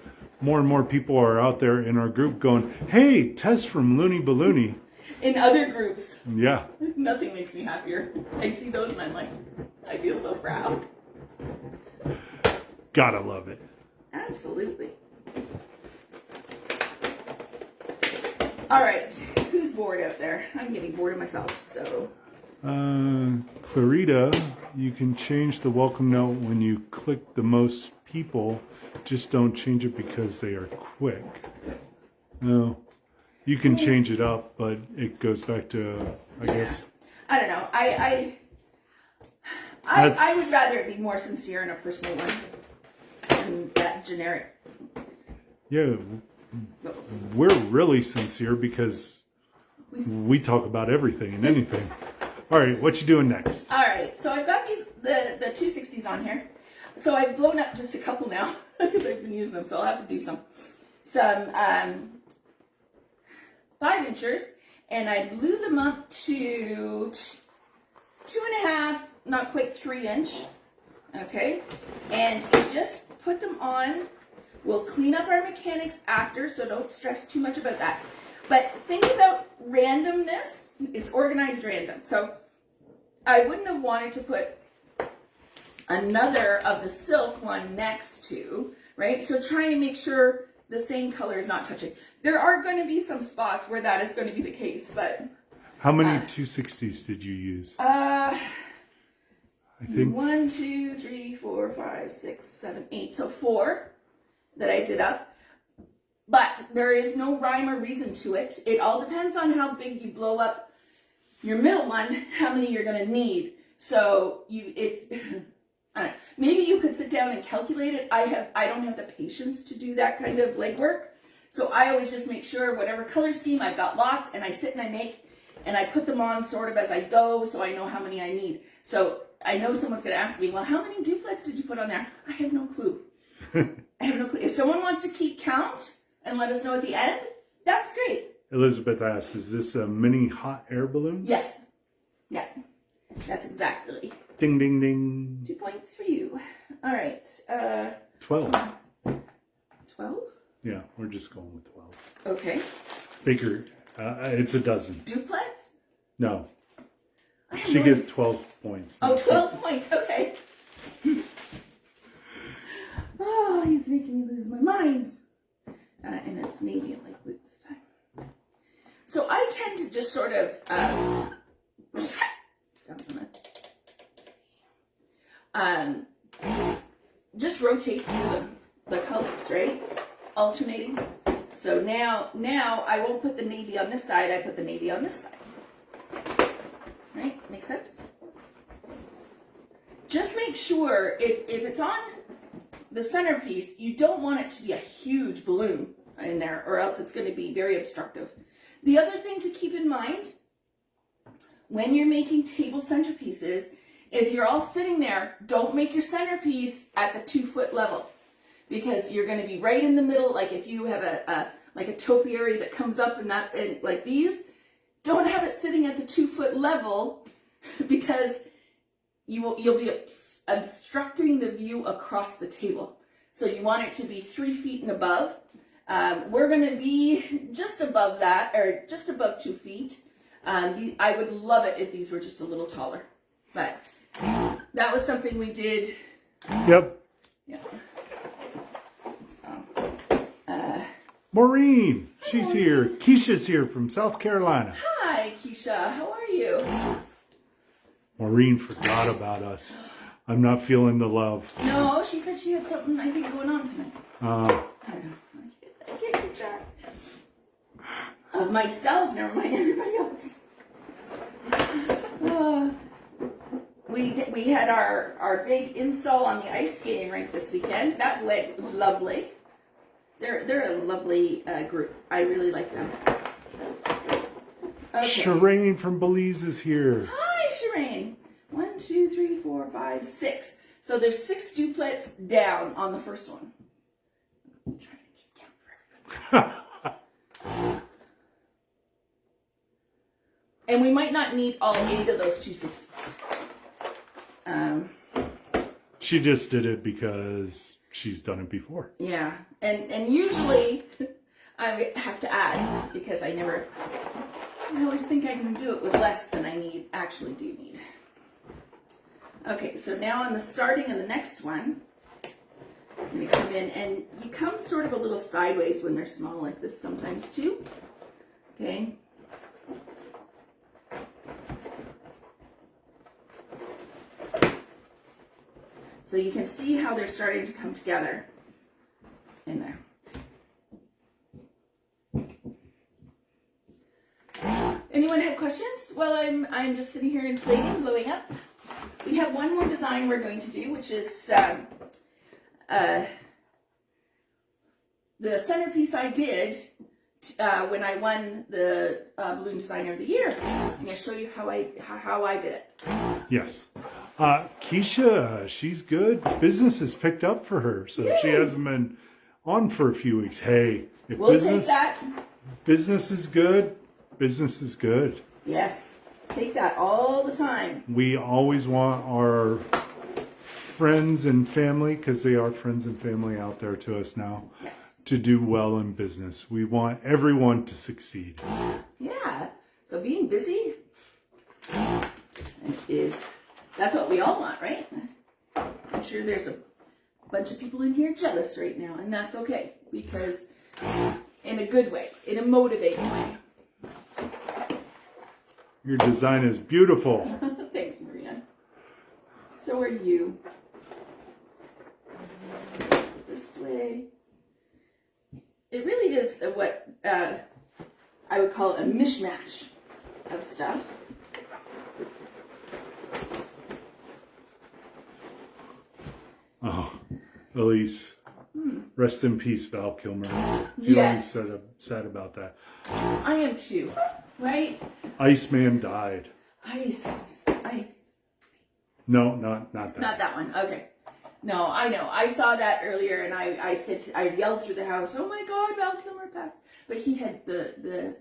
more and more people are out there in our group going, hey, Tess from Looney In other groups. Yeah. Nothing makes me happier. I see those and I'm like, I feel so proud. Gotta love it. Absolutely. All right, who's bored out there? I'm getting bored of myself, so. Clarita, you can change the welcome note when you click the most people. Just don't change it because they are quick. No. You can change it up, but it goes back to, I guess. I don't know. I would rather it be more sincere and a personal one than that generic. Yeah. We're really sincere because we talk about everything and anything. All right, what you doing next? All right, so I've got the 260s on here. So I've blown up just a couple now because I've been using them, so I'll have to do some 5-inchers, and I blew them up to 2.5, not quite 3-inch. Okay, and just put them on. We'll clean up our mechanics after, so don't stress too much about that. But think about randomness. It's organized random. So I wouldn't have wanted to put another of the silk one next to, right? So try and make sure the same color is not touching. There are going to be some spots where that is going to be the case, but... How many 260s did you use? I think 1, 2, 3, 4, 5, 6, 7, 8. So 4 that I did up. But there is no rhyme or reason to it. It all depends on how big you blow up your middle one, how many you're going to need. So I don't know. Maybe you could sit down and calculate it. I don't have the patience to do that kind of legwork. So I always just make sure whatever color scheme, I've got lots, and I sit and I make, and I put them on sort of as I go, so I know how many I need. So I know someone's going to ask me, well, how many duplets did you put on there? I have no clue. I have no clue. If someone wants to keep count and let us know at the end, that's great. Elizabeth asks, is this a mini hot air balloon? Yes. Yeah. That's exactly. Ding, ding, ding. 2 points for you. All right. 12. 12? Yeah, we're just going with 12. Okay. Baker, it's a dozen. Duplets? No. I have She no gets 12 points. Oh, 12 points. Okay. Oh, he's making me lose my mind. And it's navy and light blue this time. So I tend to just sort of just rotate through the colors, right? Alternating. So now I won't put the navy on this side, I put the navy on this side. Right? Make sense? Just make sure if it's on the centerpiece, you don't want it to be a huge balloon in there, or else it's going to be very obstructive. The other thing to keep in mind when you're making table centerpieces, if you're all sitting there, don't make your centerpiece at the 2 foot level, because you're going to be right in the middle. Like if you have a topiary that comes up and like these, don't have it sitting at the 2 foot level, because you'll be obstructing the view across the table. So you want it to be 3 feet and above. We're going to be just above that, or just above 2 feet. I would love it if these were just a little taller, but that was something we did. Yep. Yeah. So, Maureen, she's here. Keisha's here from South Carolina. hi, Keisha. How are you? Maureen forgot about us. I'm not feeling the love. No, she said she had something, I think, going on tonight. I don't know. I can't keep track of myself, never mind everybody else. We had our big install on the ice skating rink this weekend. That went lovely. They're a lovely group. I really like them. Okay. Shireen from Belize is here. Hi, Shireen. 1, 2, 3, 4, 5, 6. So there's 6 duplets down on the first one. I'm trying to keep count for everybody. And we might not need all 8 of those 260s. She just did it because she's done it before. Yeah, and usually I have to add, because I always think I can do it with less than I actually do need. Okay, so now on the starting of the next one, I'm going to come in, and you come sort of a little sideways when they're small like this sometimes too. Okay. So you can see how they're starting to come together in there. Anyone have questions? Well, I'm just sitting here inflating, blowing up. We have one more design we're going to do, which is the centerpiece I did when I won the Balloon Designer of the Year. I'm going to show you how I did it. Yes. Keisha, she's good. Business has picked up for her, so Yay. she hasn't been on for a few weeks. Hey, if We'll take that. business is good, business is good. Yes. Take that all the time. We always want our friends and family, because they are friends and family out there to us now, Yes. to do well in business. We want everyone to succeed. Yeah. So being busy that's what we all want, right? I'm sure there's a bunch of people in here jealous right now, and that's okay, because in a good way, in a motivating way. Your design is beautiful. Thanks, Maria. So are you. This way. It really is what I would call a mishmash of stuff. Oh, Elise. Rest in peace, Val Kilmer. Yes. Feeling sad about that. I am too, right? Iceman died. Ice. No, not that. Not that one. Okay. No, I know. I saw that earlier, and I said I yelled through the house, "Oh my God, Val Kilmer passed!" But he had the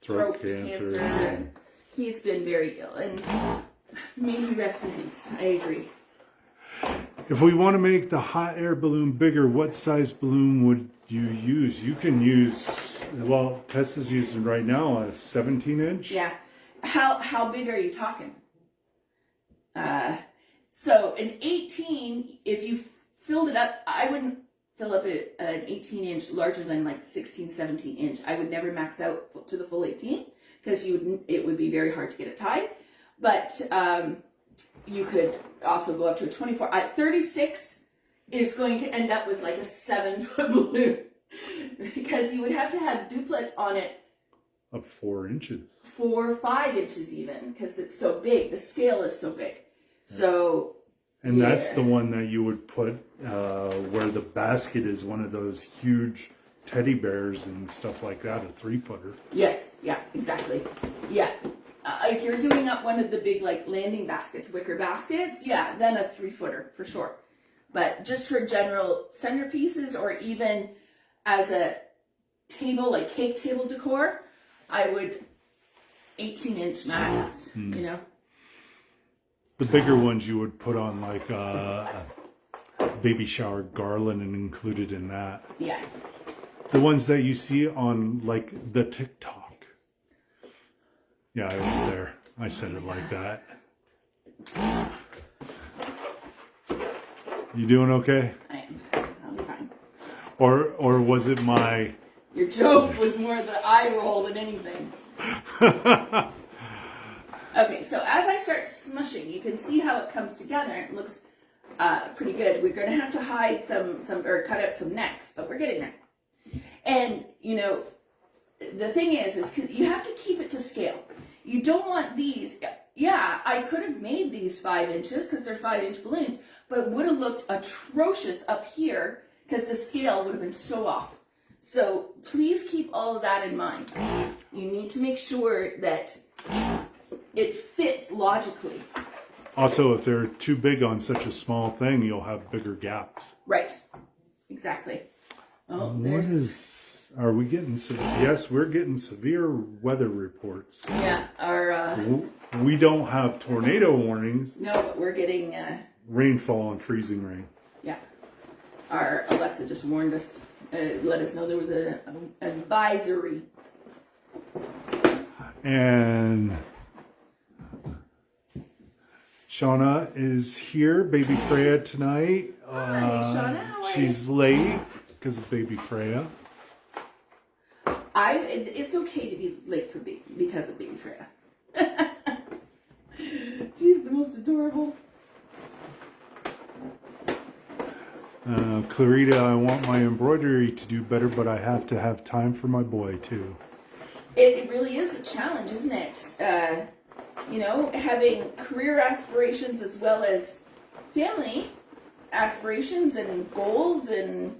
throat cancer. And he's been very ill, and may he rest in peace. I agree. If we want to make the hot air balloon bigger, what size balloon would you use? You can use, well, Tess is using right now a 17-inch. Yeah. How big are you talking? So an 18, if you filled it up, I wouldn't fill up an 18-inch larger than like 16, 17-inch. I would never max out to the full 18 because it would be very hard to get it tied. But you could also go up to a 24. 36 is going to end up with like a 7-foot balloon because you would have to have duplets on it of 4 inches. 4 or 5 inches even, because it's so big. The scale is so big. So, and that's the one that you would put where the basket is one of those huge teddy bears and stuff like that, a 3-footer. Yes, yeah, exactly. Yeah. If you're doing up one of the big like landing baskets, wicker baskets, yeah, then a 3-footer for sure. But just for general centerpieces or even as a table, like cake table decor, I would 18-inch max, you know. The bigger ones you would put on like a baby shower garland and include it in that. Yeah. The ones that you see on like the TikTok. Yeah, I was there. I said it like that. You doing okay? I am. I'll be fine. Or was it my... Your joke was more the eye roll than anything. Okay, so as I start smushing, you can see how it comes together. It looks pretty good. We're going to have to hide some or cut out some necks, but we're getting there. And, you know, the thing is you have to keep it to scale. You don't want these. Yeah, I could have made these 5 inches because they're 5-inch balloons, but it would have looked atrocious up here because the scale would have been so off. So please keep all of that in mind. You need to make sure that it fits logically. Also, if they're too big on such a small thing, you'll have bigger gaps. Right. Exactly. Oh, Are we getting... Yes, we're getting severe weather reports. Yeah, our... We don't have tornado warnings. No, but we're getting... rainfall and freezing rain. Yeah. Our Alexa just warned us, let us know there was an advisory. And Shauna is here, baby Freya tonight. Hi, Shauna. How are she's late because of baby Freya. It's okay to be late because of baby Freya. She's the most adorable. Clarita, I want my embroidery to do better, but I have to have time for my boy too. It really is a challenge, isn't it? You know, having career aspirations as well as family aspirations and goals and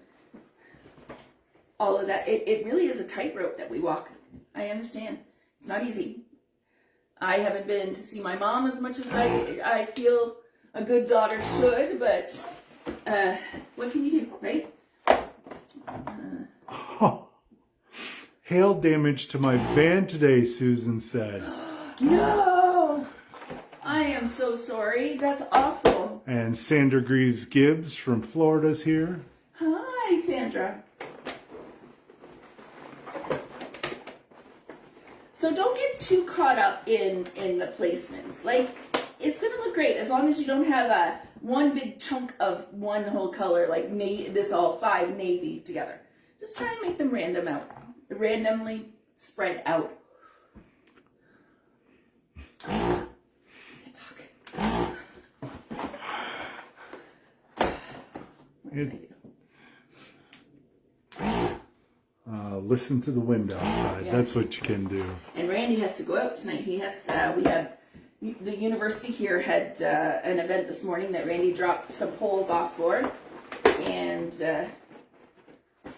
all of that. It really is a tightrope that we walk. I understand. It's not easy. I haven't been to see my mom as much as I feel a good daughter should, but what can you do, right? Hail damage to my van today, Susan said. No! I am so sorry. That's awful. And Sandra Greaves-Gibbs from Florida's here. Hi, Sandra. So don't get too caught up in the placements. Like, it's gonna look great as long as you don't have one big chunk of one whole color, like this all 5 navy together. Just try and make them randomly spread out. Can't talk. Listen to the wind outside. Yes. That's what you can do. And Randy has to go out tonight. He has. We have the university here had an event this morning that Randy dropped some poles off for, and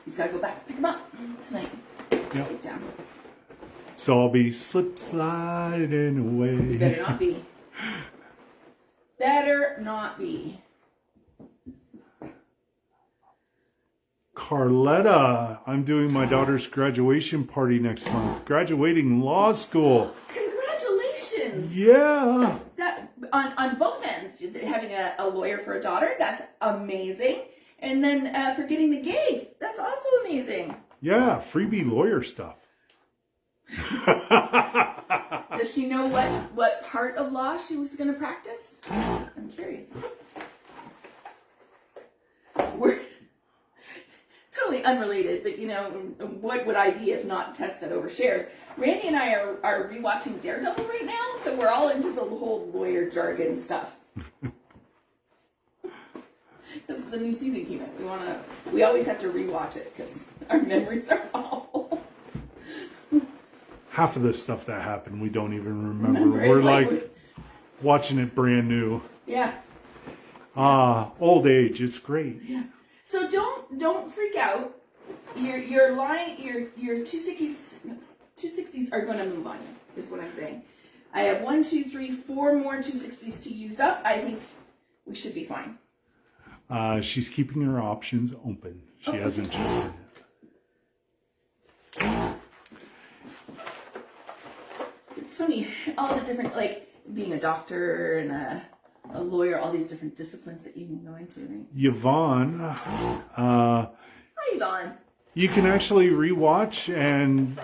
he's got to go back and pick them up tonight. Yep. Take down. So I'll be slip sliding away. You better not be. Better not be. Carletta, I'm doing my daughter's graduation party next month. Graduating law school. Congratulations! Yeah. That on both ends, having a lawyer for a daughter, that's amazing. And then for getting the gig, that's also amazing. Yeah, freebie lawyer stuff. Does she know what part of law she was going to practice? I'm curious. We're totally unrelated, but what would I be if not Tess that overshares? Randy and I are rewatching Daredevil right now, so we're all into the whole lawyer jargon stuff. Because the new season came out. We always have to rewatch it because our memories are awful. Half of the stuff that happened we don't even remember. We're like watching it brand new. Yeah. Old age, it's great. Yeah. So don't freak out. Your 260s are going to move on you, is what I'm saying. I have 1, 2, 3, 4 more 260s to use up. I think we should be fine. She's keeping her options open. She hasn't chosen it. It's funny, all the different, like being a doctor and a lawyer, all these different disciplines that you can go into, right? Yvonne. Hi, Yvonne. You can actually rewatch, and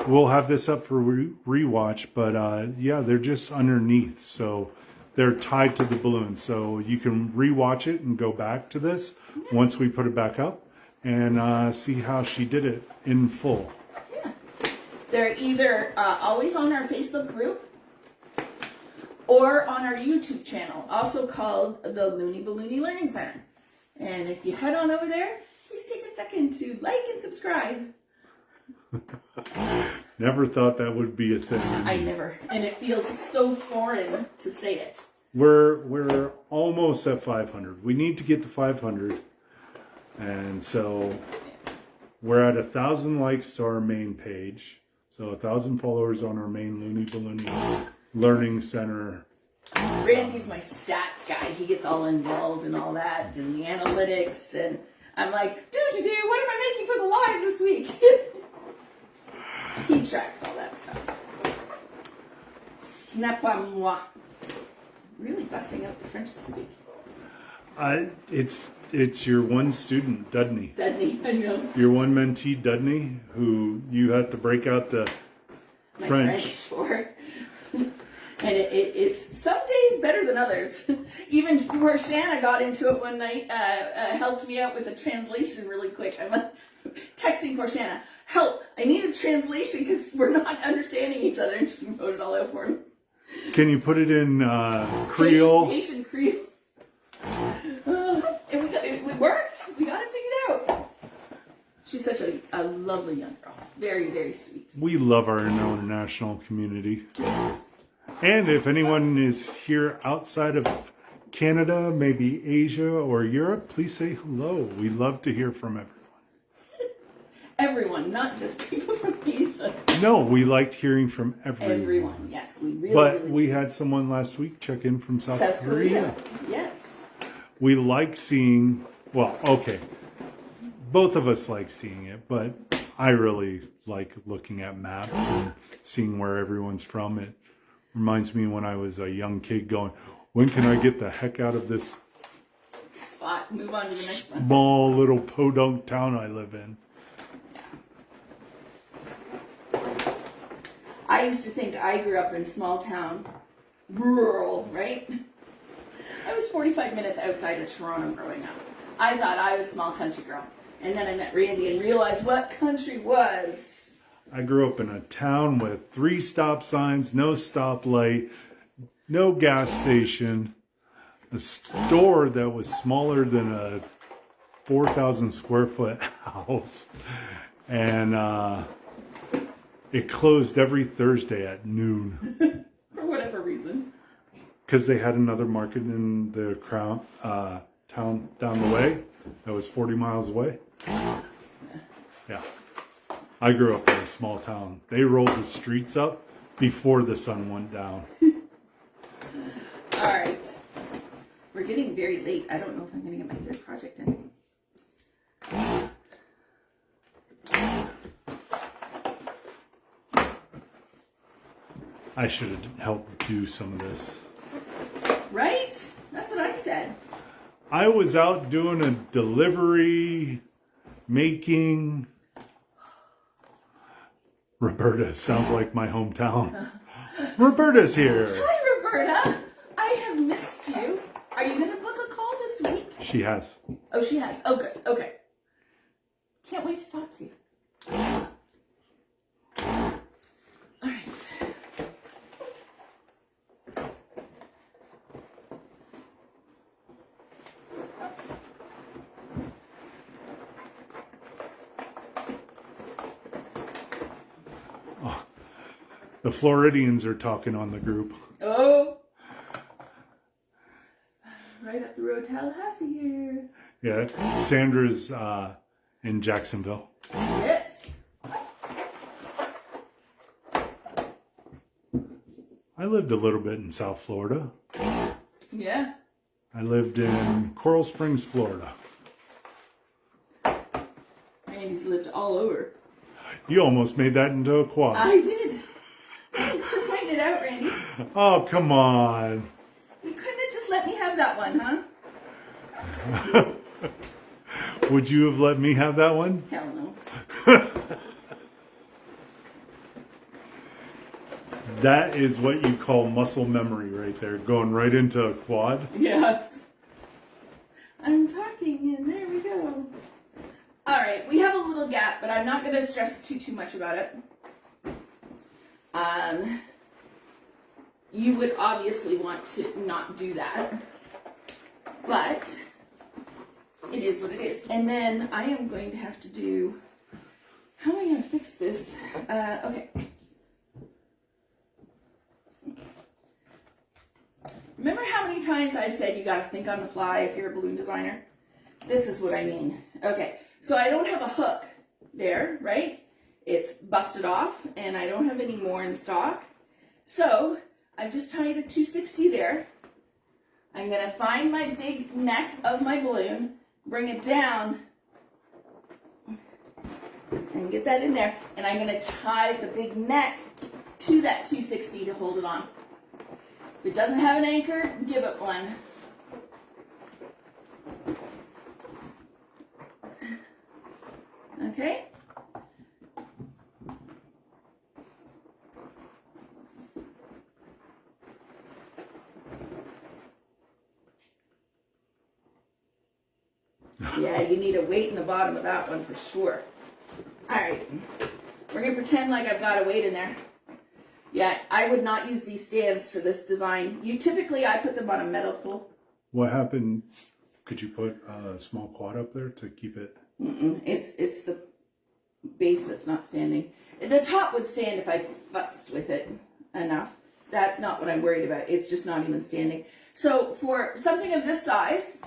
we'll have this up for rewatch, but yeah, they're just underneath, so they're tied to the balloon. So you can rewatch it and go back to this once we put it back up and see how she did it in full. Yeah. They're either always on our Facebook group or on our YouTube channel, also called the Looney Ballooney Learning Center. And if you head on over there, please take a second to like and subscribe. Never thought that would be a thing. I never. And it feels so foreign to say it. We're almost at 500. We need to get to 500. And so we're at 1,000 likes to our main page. So 1,000 followers on our main Looney Ballooney Learning Center. Randy's my stats guy. He gets all involved in all that and the analytics. And I'm like, what am I making for the live this week? He tracks all that stuff. Snap à moi. Really busting out the French this week. It's your one student, Dudney. Dudney, I know. Your one mentee, Dudney, who you have to break out the My French for. And it's some days better than others. Even poor Shanna got into it one night, helped me out with a translation really quick. I'm texting poor Shanna, help, I need a translation because we're not understanding each other. And she wrote it all out for me. Can you put it in Creole? Haitian Creole. It worked. We got it figured out. She's such a lovely young girl. Very, very sweet. We love our international community. Yes. And if anyone is here outside of Canada, maybe Asia or Europe, please say hello. We love to hear from everyone. Everyone, not just people from Asia. No, we liked hearing from everyone. Everyone, yes. We really, But really we do. had someone last week check in from South Korea. Yes. We like seeing, well, okay, both of us like seeing it, but I really like looking at maps and seeing where everyone's from. It reminds me when I was a young kid going, when can I get the heck out of this Spot. Move on to the next one. small little podunk town I live in? I used to think I grew up in small town rural, right? I was 45 minutes outside of Toronto growing up. I thought I was a small country girl. And then I met Randy and realized what country was. I grew up in a town with 3 stop signs, no stoplight, no gas station, a store that was smaller than a 4,000 square foot house, and it closed every Thursday at noon. For whatever reason. Because they had another market in the town down the way that was 40 miles away. Yeah. I grew up in a small town. They rolled the streets up before the sun went down. All right. We're getting very late. I don't know if I'm going to get my third project in. I should have helped do some of this. Right? That's what I said. I was out doing a delivery, making... Roberta sounds like my hometown. Roberta's here. Hi, Roberta. I have missed you. Are you going to book a call this week? She has. Oh, she has. Oh, good. Okay. Can't wait to talk to you. All right. The Floridians are talking on the group. Oh. Right up the road, Tallahassee here. Yeah, Sandra's in Jacksonville. Yes. I lived a little bit in South Florida. Yeah. I lived in Coral Springs, Florida. Randy's lived all over. You almost made that into a quad. I did. Thanks for pointing it out, Randy. Oh, come on. You couldn't have just let me have that one, huh? Would you have let me have that one? Hell no. That is what you call muscle memory right there, going right into a quad. Yeah. I'm talking and there we go. All right, we have a little gap, but I'm not going to stress too much about it. You would obviously want to not do that, but it is what it is. And then I am going to have to do, how am I going to fix this? Okay. Remember how many times I've said you got to think on the fly if you're a balloon designer? This is what I mean. Okay, so I don't have a hook there, right? It's busted off and I don't have any more in stock. So I've just tied a 260 there. I'm going to find my big neck of my balloon, bring it down, and get that in there. And I'm going to tie the big neck to that 260 to hold it on. If it doesn't have an anchor, give it one. Okay? Yeah, you need a weight in the bottom of that one for sure. All right, we're gonna pretend like I've got a weight in there. Yeah, I would not use these stands for this design. I put them on a metal pole. What happened? Could you put a small quad up there to keep it? It's the base that's not standing. The top would stand if I futzed with it enough. That's not what I'm worried about. It's just not even standing. So for something of this size,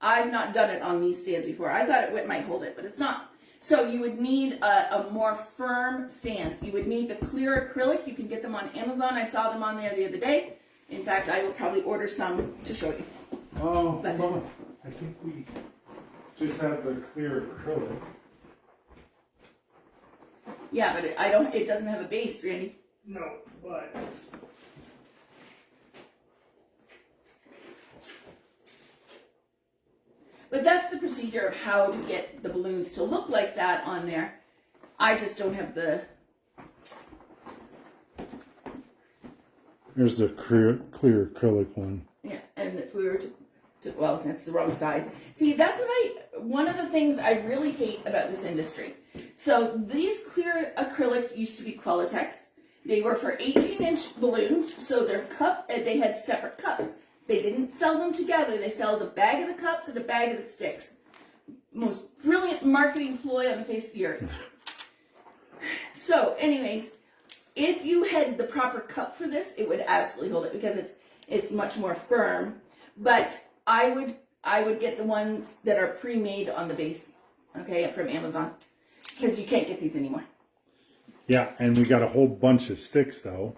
I've not done it on these stands before. I thought it might hold it, but it's not. So you would need a more firm stand. You would need the clear acrylic. You can get them on Amazon. I saw them on there the other day. In fact, I will probably order some to show you. Oh, hold on. I think we just have the clear acrylic. Yeah, but it doesn't have a base, Randy. No, but... But that's the procedure of how to get the balloons to look like that on there. I just don't have the There's the clear acrylic one. Yeah, and if we were to well, that's the wrong size. See, that's one of the things I really hate about this industry. So these clear acrylics used to be Qualitex. They were for 18-inch balloons, so they had separate cups. They didn't sell them together. They sold a bag of the cups and a bag of the sticks. Most brilliant marketing ploy on the face of the earth. So, anyways, if you had the proper cup for this, it would absolutely hold it because it's much more firm. But I would get the ones that are pre-made on the base, okay, from Amazon, because you can't get these anymore. Yeah, and we got a whole bunch of sticks though.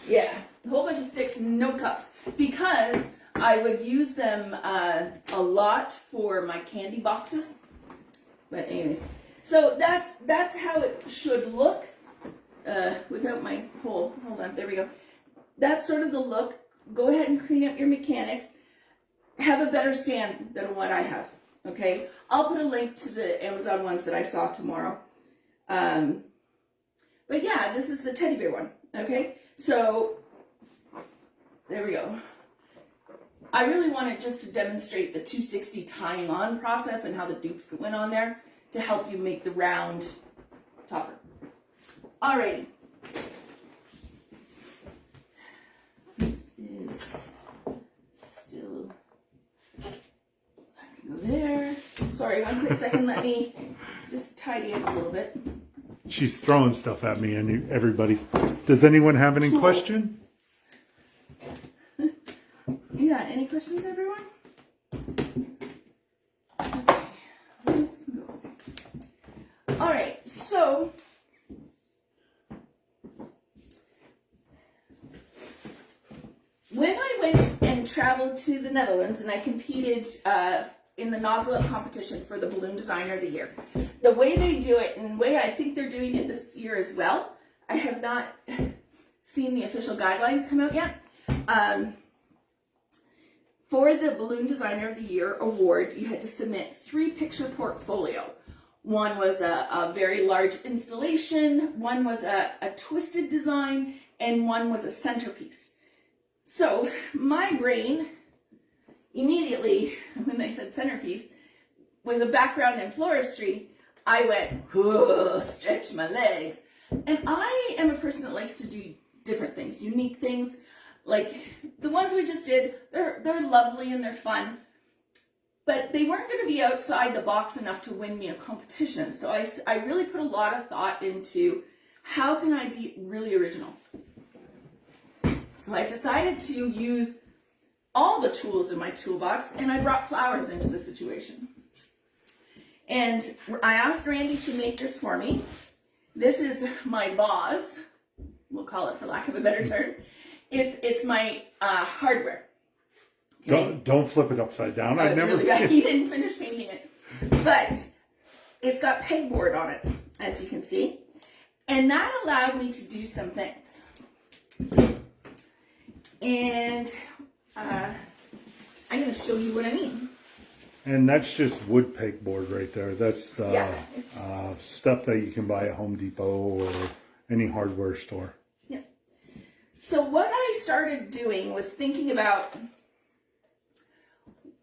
Yeah, a whole bunch of sticks, no cups, because I would use them a lot for my candy boxes. But anyways, so that's how it should look without my hold on, there we go. That's sort of the look. Go ahead and clean up your mechanics. Have a better stand than what I have, okay? I'll put a link to the Amazon ones that I saw tomorrow. But yeah, this is the teddy bear one, okay? So, there we go. I really wanted just to demonstrate the 260 tying on process and how the dupes went on there to help you make the round topper. Alrighty. This is still, I can go there. Sorry, one quick second, let me just tidy up a little bit. She's throwing stuff at me and everybody. Does anyone have any question? Yeah, any questions, everyone? Okay, this can go. All right, so when I went and traveled to the Netherlands and I competed in the nozzle up competition for the Balloon Designer of the Year, the way they do it and the way I think they're doing it this year as well, I have not seen the official guidelines come out yet. For the Balloon Designer of the Year award, you had to submit 3 picture portfolio. One was a very large installation, one was a twisted design, and one was a centerpiece. So my brain, immediately, when they said centerpiece, with a background in floristry, I went, whoa, stretch my legs. And I am a person that likes to do different things, unique things. Like the ones we just did, they're lovely and they're fun, but they weren't going to be outside the box enough to win me a competition. So I really put a lot of thought into how can I be really original. So I decided to use all the tools in my toolbox, and I brought flowers into the situation. And I asked Randy to make this for me. This is my vase, we'll call it for lack of a better term. It's my hardware. Okay? Don't flip it upside down. I never. Really bad. He didn't finish painting it, but it's got pegboard on it, as you can see, and that allowed me to do some things. And I'm going to show you what I mean. And that's just wood pegboard right there. That's stuff that you can buy at Home Depot or any hardware store. So what I started doing was thinking about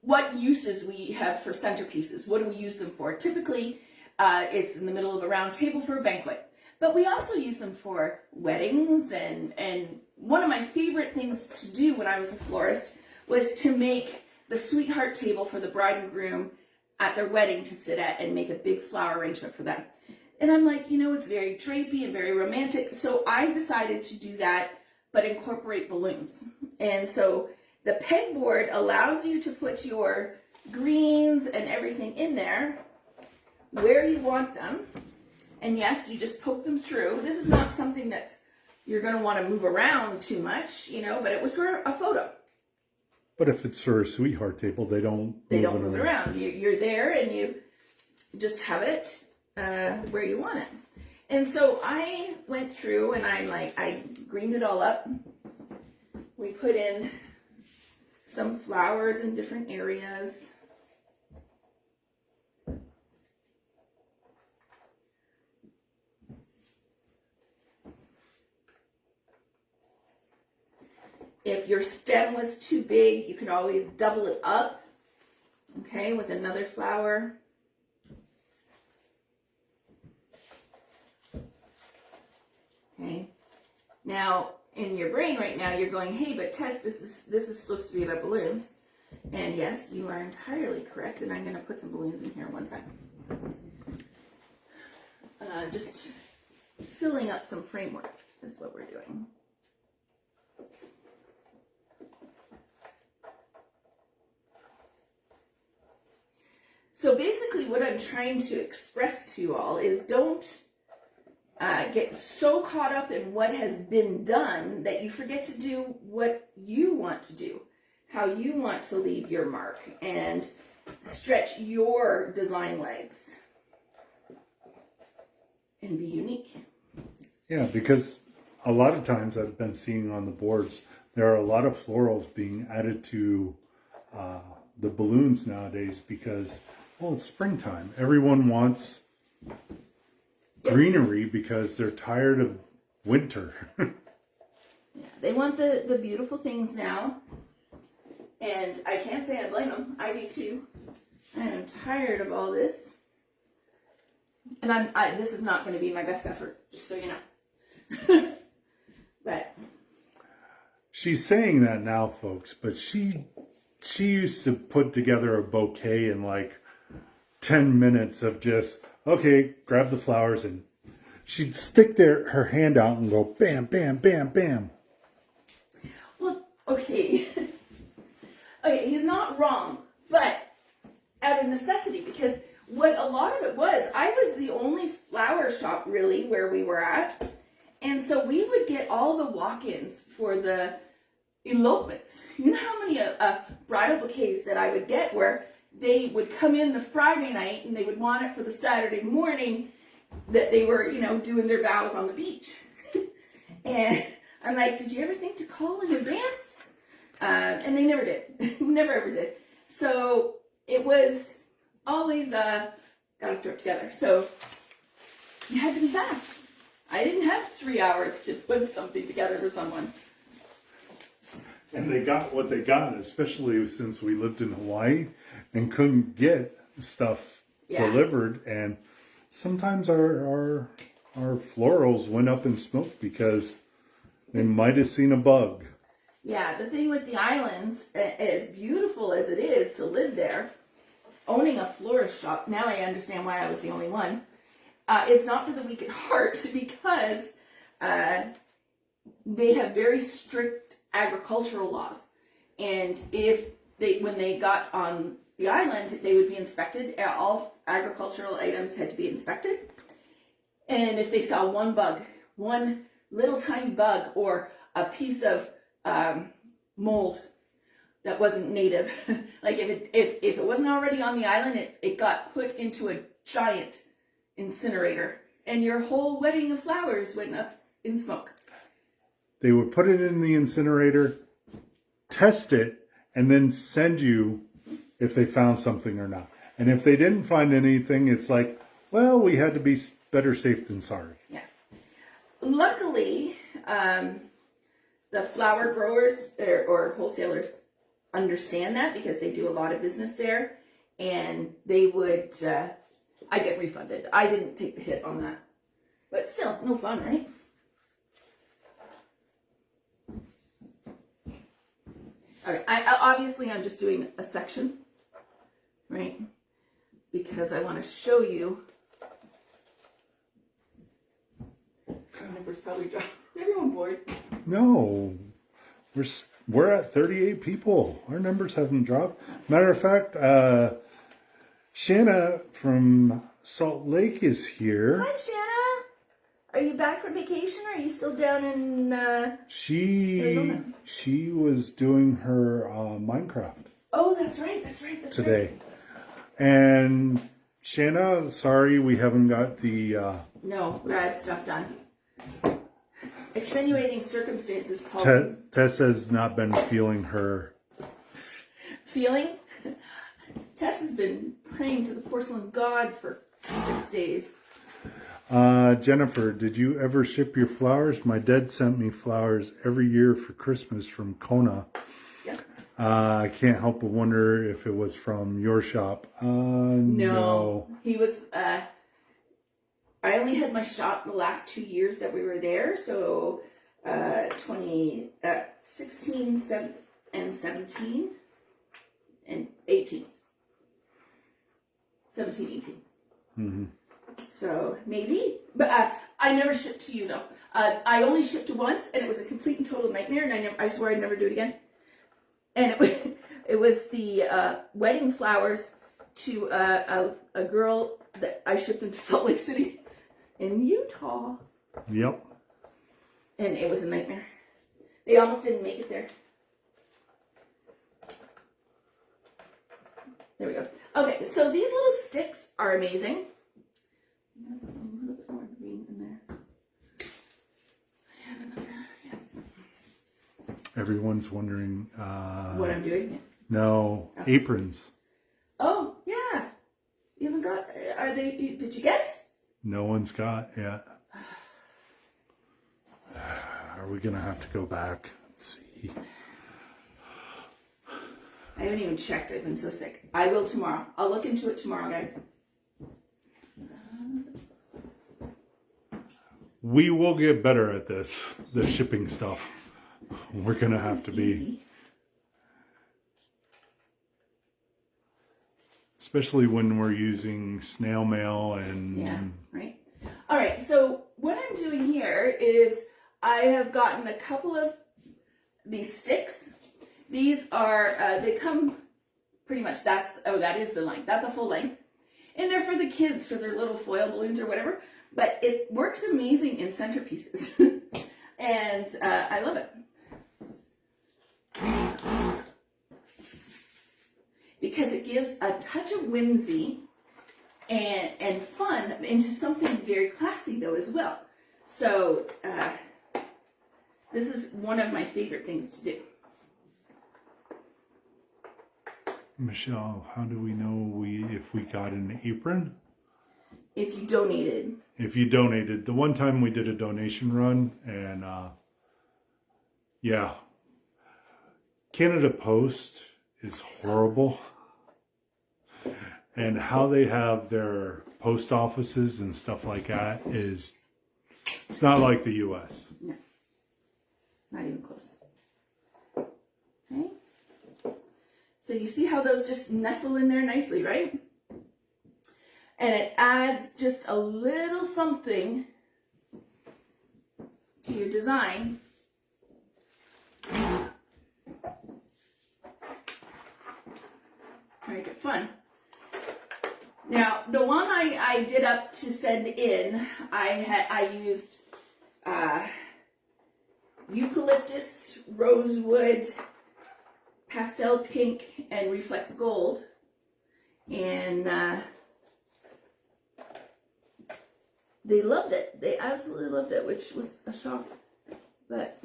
what uses we have for centerpieces. What do we use them for? Typically, it's in the middle of a round table for a banquet. But we also use them for weddings. And one of my favorite things to do when I was a florist was to make the sweetheart table for the bride and groom at their wedding to sit at and make a big flower arrangement for them. And I'm like, it's very drapey and very romantic. So I decided to do that, but incorporate balloons. And so the pegboard allows you to put your greens and everything in there where you want them. And yes, you just poke them through. This is not something that's you're going to want to move around too much, but it was for a photo. But if it's for a sweetheart table, they don't move it around. You're there and you just have it where you want it. And so I went through and I greened it all up. We put in some flowers in different areas. If your stem was too big, you could always double it up, okay, with another flower. Okay. Now, in your brain right now, you're going, hey, but Tess, this is supposed to be about balloons. And yes, you are entirely correct. And I'm going to put some balloons in here one second. Just filling up some framework is what we're doing. So basically what I'm trying to express to you all is don't get so caught up in what has been done that you forget to do what you want to do, how you want to leave your mark and stretch your design legs and be unique. Yeah, because a lot of times I've been seeing on the boards, there are a lot of florals being added to the balloons nowadays because, well, it's springtime. Everyone wants greenery because they're tired of winter. Yeah, they want the beautiful things now. And I can't say I blame them. I do too. I am tired of all this. And this is not going to be my best effort, just so you know. But she's saying that now, folks, but she used to put together a bouquet in like 10 minutes of just, okay, grab the flowers, and she'd stick her hand out and go bam, bam, bam, bam. Well, okay. Okay, he's not wrong, but out of necessity, because what a lot of it was, I was the only flower shop really where we were at. And so we would get all the walk-ins for the elopements. You know how many bridal bouquets that I would get where they would come in the Friday night and they would want it for the Saturday morning that they were, you know, doing their vows on the beach. And I'm like, did you ever think to call in advance? And they never did. Never ever did. So it was always gotta throw it together. So you had to be fast. I didn't have 3 hours to put something together for someone. And they got what they got, especially since we lived in Hawaii and couldn't get stuff delivered. And sometimes our florals went up in smoke because they might have seen a bug. Yeah, the thing with the islands, as beautiful as it is to live there, owning a florist shop, now I understand why I was the only one. It's not for the weak at heart because they have very strict agricultural laws. And when they got on the island, they would be inspected. All agricultural items had to be inspected. And if they saw one bug, one little tiny bug or a piece of mold that wasn't native, like if it wasn't already on the island, it got put into a giant incinerator and your whole wedding of flowers went up in smoke. They would put it in the incinerator, test it, and then send you if they found something or not. And if they didn't find anything, it's like, well, we had to be better safe than sorry. Yeah. Luckily, the flower growers or wholesalers understand that because they do a lot of business there, and they would, I get refunded. I didn't take the hit on that. But still, no fun, right? Okay, obviously I'm just doing a section, right? Because I want to show you. Our numbers probably dropped. Is everyone bored? No, we're at 38 people. Our numbers haven't dropped. Matter of fact, Shanna from Salt Lake is here. Hi, Shanna. Are you back from vacation or are you still down in Arizona? She was doing her Minecraft. Oh, that's right. Today. And Shanna, sorry we haven't got the... No, grad stuff done. Extenuating circumstances called... Tess has not been feeling her... Feeling? Tess has been praying to the porcelain god for 6 days. Jennifer, did you ever ship your flowers? My dad sent me flowers every year for Christmas from Kona. Yeah. I can't help but wonder if it was from your shop. No. He was, I only had my shop the last 2 years that we were there. So, 16, 17, and 18. 17, 18. Mm-hmm. So maybe, but I never shipped to you though. I only shipped once, and it was a complete and total nightmare. And I swear I'd never do it again. And it was the wedding flowers to a girl that I shipped them to Salt Lake City in Utah. Yep. And it was a nightmare. They almost didn't make it there. There we go. Okay, so these little sticks are amazing. I have a little bit more green in there. I have another, yes. Everyone's wondering. What I'm doing? No, Oh. aprons. Oh, yeah. You haven't got, did you get? No one's got yet. Are we going to have to go back? Let's see. I haven't even checked. I've been so sick. I will tomorrow. I'll look into it tomorrow, guys. We will get better at this, the shipping stuff. We're going to have to be. Easy. Especially when we're using snail mail and... Yeah, right. All right, so what I'm doing here is I have gotten a couple of these sticks. These are, they come pretty much, that is the length. That's a full length. And they're for the kids, for their little foil balloons or whatever. But it works amazing in centerpieces. And I love it. Because it gives a touch of whimsy and fun into something very classy, though, as well. So, this is one of my favorite things to do. Michelle, how do we know if we got an apron? If you donated. If you donated. The one time we did a donation run, and yeah. Canada Post is horrible. And how they have their post offices and stuff like that is, it's not like the U.S. No. Not even close. Okay. So you see how those just nestle in there nicely, right? And it adds just a little something to your design. Make it fun. Now, the one I did up to send in, I used eucalyptus, rosewood, pastel pink, and reflex gold. And they loved it. They absolutely loved it, which was a shock. But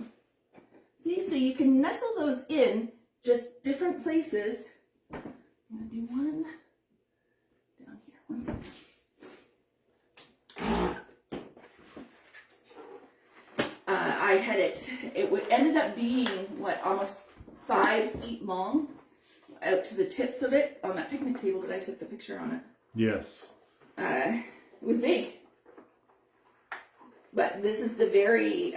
see, so you can nestle those in just different places. I'm gonna do one down here. One second. I had it ended up being, what, almost 5 feet long out to the tips of it on that picnic table that I took the picture on it. Yes. It was big. But this is the very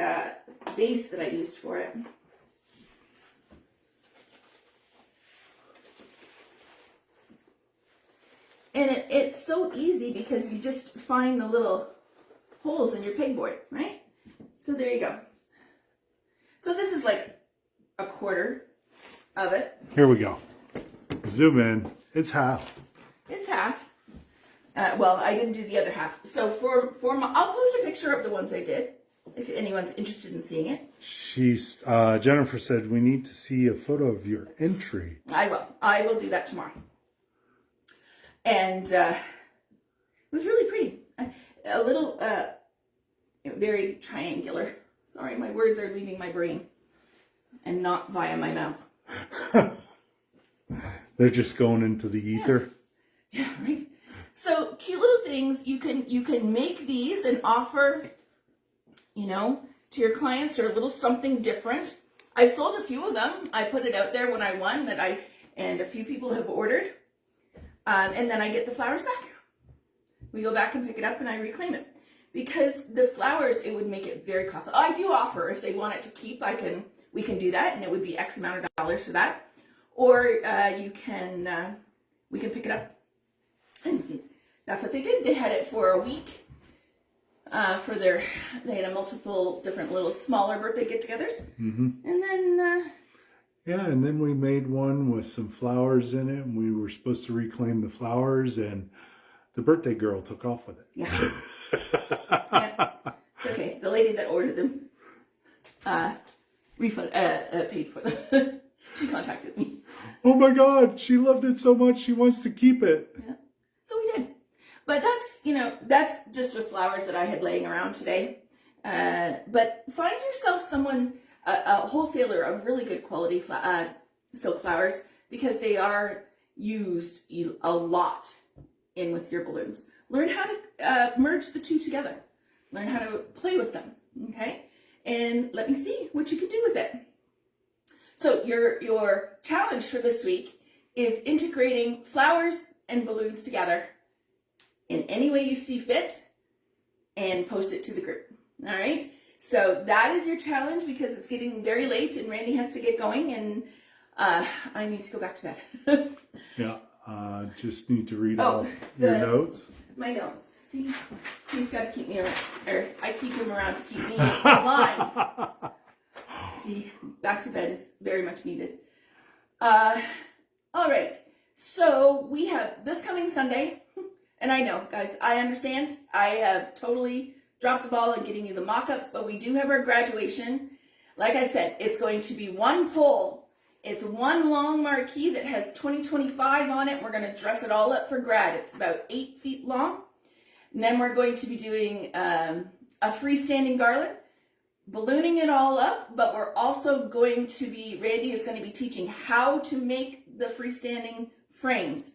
base that I used for it. And it's so easy because you just find the little holes in your pegboard, right? So there you go. So this is like a quarter of it. Here we go. Zoom in. It's half. It's half. Well, I didn't do the other half. So for I'll post a picture of the ones I did, if anyone's interested in seeing it. Jennifer said we need to see a photo of your entry. I will do that tomorrow. And it was really pretty. A little, very triangular. Sorry, my words are leaving my brain and not via my mouth. They're just going into the ether. Yeah, right. So cute little things you can make these and offer, to your clients, or a little something different. I sold a few of them. I put it out there when I won and a few people have ordered. And then I get the flowers back. We go back and pick it up and I reclaim it. Because the flowers, it would make it very costly. I do offer, if they want it to keep, we can do that, and it would be X amount of dollars for that. Or we can pick it up. And that's what they did. They had it for a week. They had a multiple different little smaller birthday get-togethers. Mm-hmm. And then... and then we made one with some flowers in it, and we were supposed to reclaim the flowers, and the birthday girl took off with it. Yeah. Yeah. It's okay. The lady that ordered them paid for them. She contacted me. Oh my God, she loved it so much she wants to keep it. Yeah. So we did. But that's just with flowers that I had laying around today. But find yourself someone, a wholesaler of really good quality silk flowers, because they are used a lot in with your balloons. Learn how to merge the two together. Learn how to play with them, okay? And let me see what you can do with it. So your challenge for this week is integrating flowers and balloons together in any way you see fit, and post it to the group. All right? So that is your challenge, because it's getting very late and Randy has to get going, and I need to go back to bed. Yeah, just need to read off your notes. My notes. See, he's got to keep me around, or I keep him around to keep me in line. See, back to bed is very much needed. All right, so we have this coming Sunday, and I know, guys, I understand. I have totally dropped the ball in getting you the mock-ups, but we do have our graduation. Like I said, it's going to be one pole. It's one long marquee that has 2025 on it. We're going to dress it all up for grad. It's about 8 feet long. And then we're going to be doing a freestanding garland, ballooning it all up, but we're also going to be, Randy is going to be teaching how to make the freestanding frames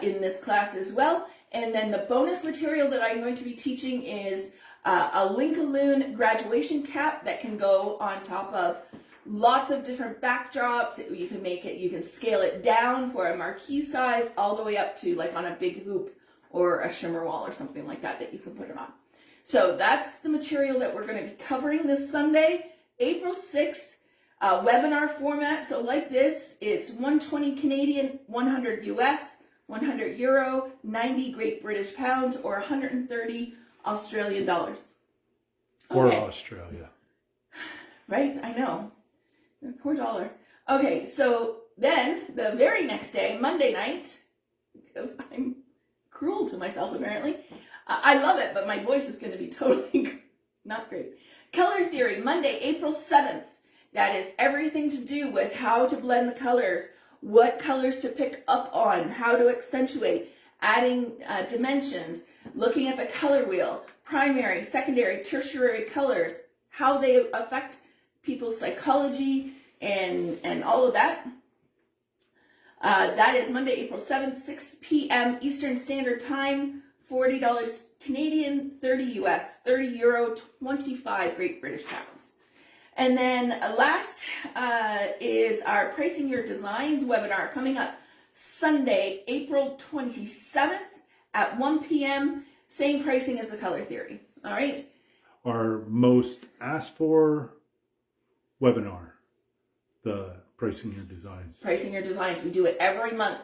in this class as well. And then the bonus material that I'm going to be teaching is a Linkaloon graduation cap that can go on top of lots of different backdrops. You can make it, you can scale it down for a marquee size all the way up to like on a big hoop or a shimmer wall or something like that you can put it on. So that's the material that we're going to be covering this Sunday, April 6th, webinar format. So like this, it's 120 Canadian, 100 US, 100 euro, 90 Great British pounds, or 130 Australian dollars. Or Australia. Right, I know. Poor dollar. Okay, so then the very next day, Monday night, because I'm cruel to myself apparently, I love it, but my voice is going to be totally not great. Color Theory, Monday, April 7th. That is everything to do with how to blend the colors, what colors to pick up on, how to accentuate, adding dimensions, looking at the color wheel, primary, secondary, tertiary colors, how they affect people's psychology, and all of that. That is Monday, April 7th, 6 p.m. Eastern Standard Time, $40 Canadian, 30 US, 30 euro, 25 Great British pounds. And then last is our Pricing Your Designs webinar coming up Sunday, April 27th at 1 p.m. Same pricing as the Color Theory. All right. Our most asked for webinar, the Pricing Your Designs. Pricing Your Designs. We do it every month.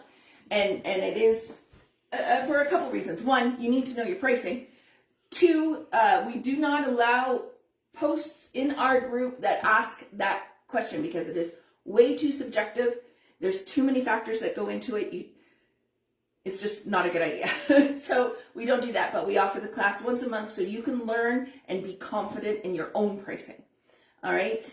And it is for a couple reasons. One, you need to know your pricing. Two, we do not allow posts in our group that ask that question because it is way too subjective. There's too many factors that go into it. It's just not a good idea. So we don't do that, but we offer the class once a month so you can learn and be confident in your own pricing. All right.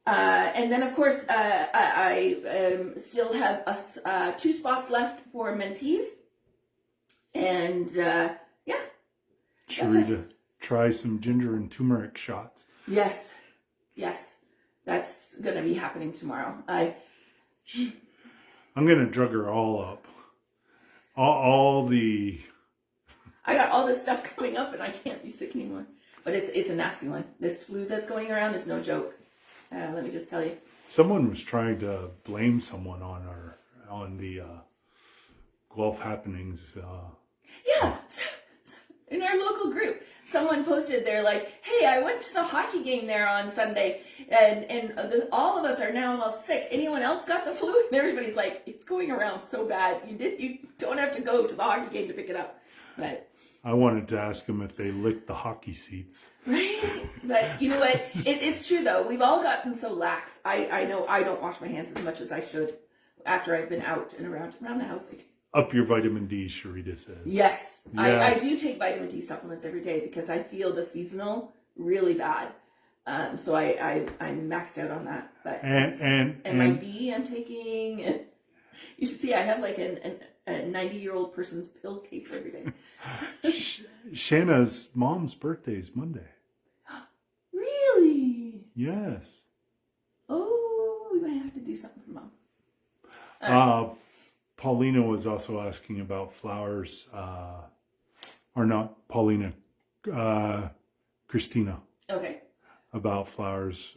And then, of course, I still have 2 spots left for mentees. And yeah. Should we try some ginger and turmeric shots? Yes. Yes. That's going to be happening tomorrow. I'm going to drug her all up. All the... I got all this stuff coming up and I can't be sick anymore. But it's a nasty one. This flu that's going around is no joke. Let me just tell you. Someone was trying to blame someone on the Guelph happenings. Yeah. In our local group, someone posted, they're like, hey, I went to the hockey game there on Sunday, and all of us are now all sick. Anyone else got the flu? And everybody's like, it's going around so bad. You don't have to go to the hockey game to pick it up. But I wanted to ask them if they licked the hockey seats. right? But you know what? It's true, though. We've all gotten so lax. I know I don't wash my hands as much as I should after I've been out and around the house. Up your vitamin D, Sharita says. Yes. Yeah. I do take vitamin D supplements every day because I feel the seasonal really bad. So I'm maxed out on that. But and my B I'm taking. You should see I have like a 90-year-old person's pill case every day. Shanna's mom's birthday is Monday. Really? Yes. Oh, we might have to do something for mom. Paulina was also asking about flowers, or not Paulina, Christina. Okay. About flowers.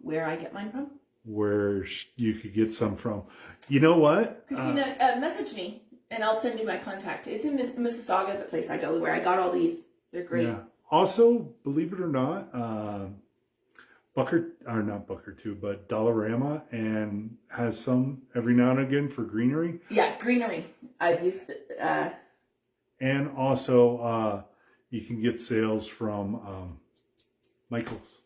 Where I get mine from? Where you could get some from. You know what? Christina, message me and I'll send you my contact. It's in Mississauga, the place I go, where I got all these. They're great. Yeah. Also, believe it or not, not Booker too, but Dollarama and has some every now and again for greenery. Yeah, greenery. I've used it. And also, you can get sales from Michael's.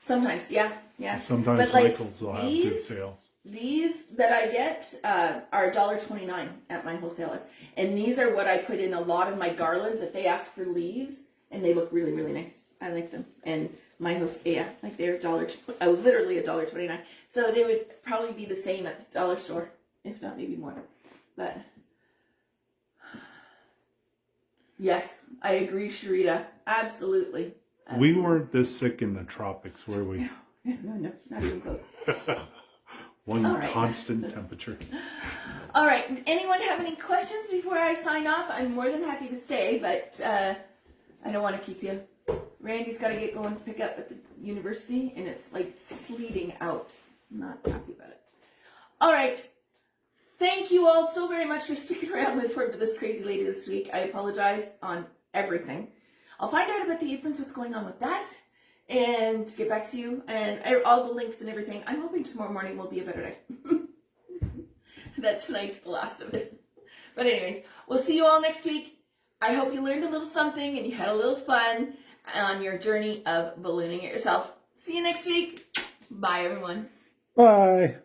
Sometimes, yeah. Sometimes but like, Michael's will have good sales. These that I get are $1.29 at my wholesaler. And these are what I put in a lot of my garlands if they ask for leaves, and they look really, really nice. I like them. And my host, yeah, like they're literally $1.29. So they would probably be the same at the dollar store, if not maybe more. But yes, I agree, Sharita. Absolutely. We weren't this sick in the tropics, were we? No, not even close. One right. constant temperature. All right. Anyone have any questions before I sign off? I'm more than happy to stay, but I don't want to keep you. Randy's got to get going to pick up at the university, and it's like sleeting out. I'm not happy about it. All right. Thank you all so very much for sticking around for this crazy lady this week. I apologize on everything. I'll find out about the aprons, what's going on with that, and get back to you, and all the links and everything. I'm hoping tomorrow morning will be a better day. That tonight's the last of it. But anyways, we'll see you all next week. I hope you learned a little something and you had a little fun on your journey of ballooning it yourself. See you next week. Bye, everyone. Bye.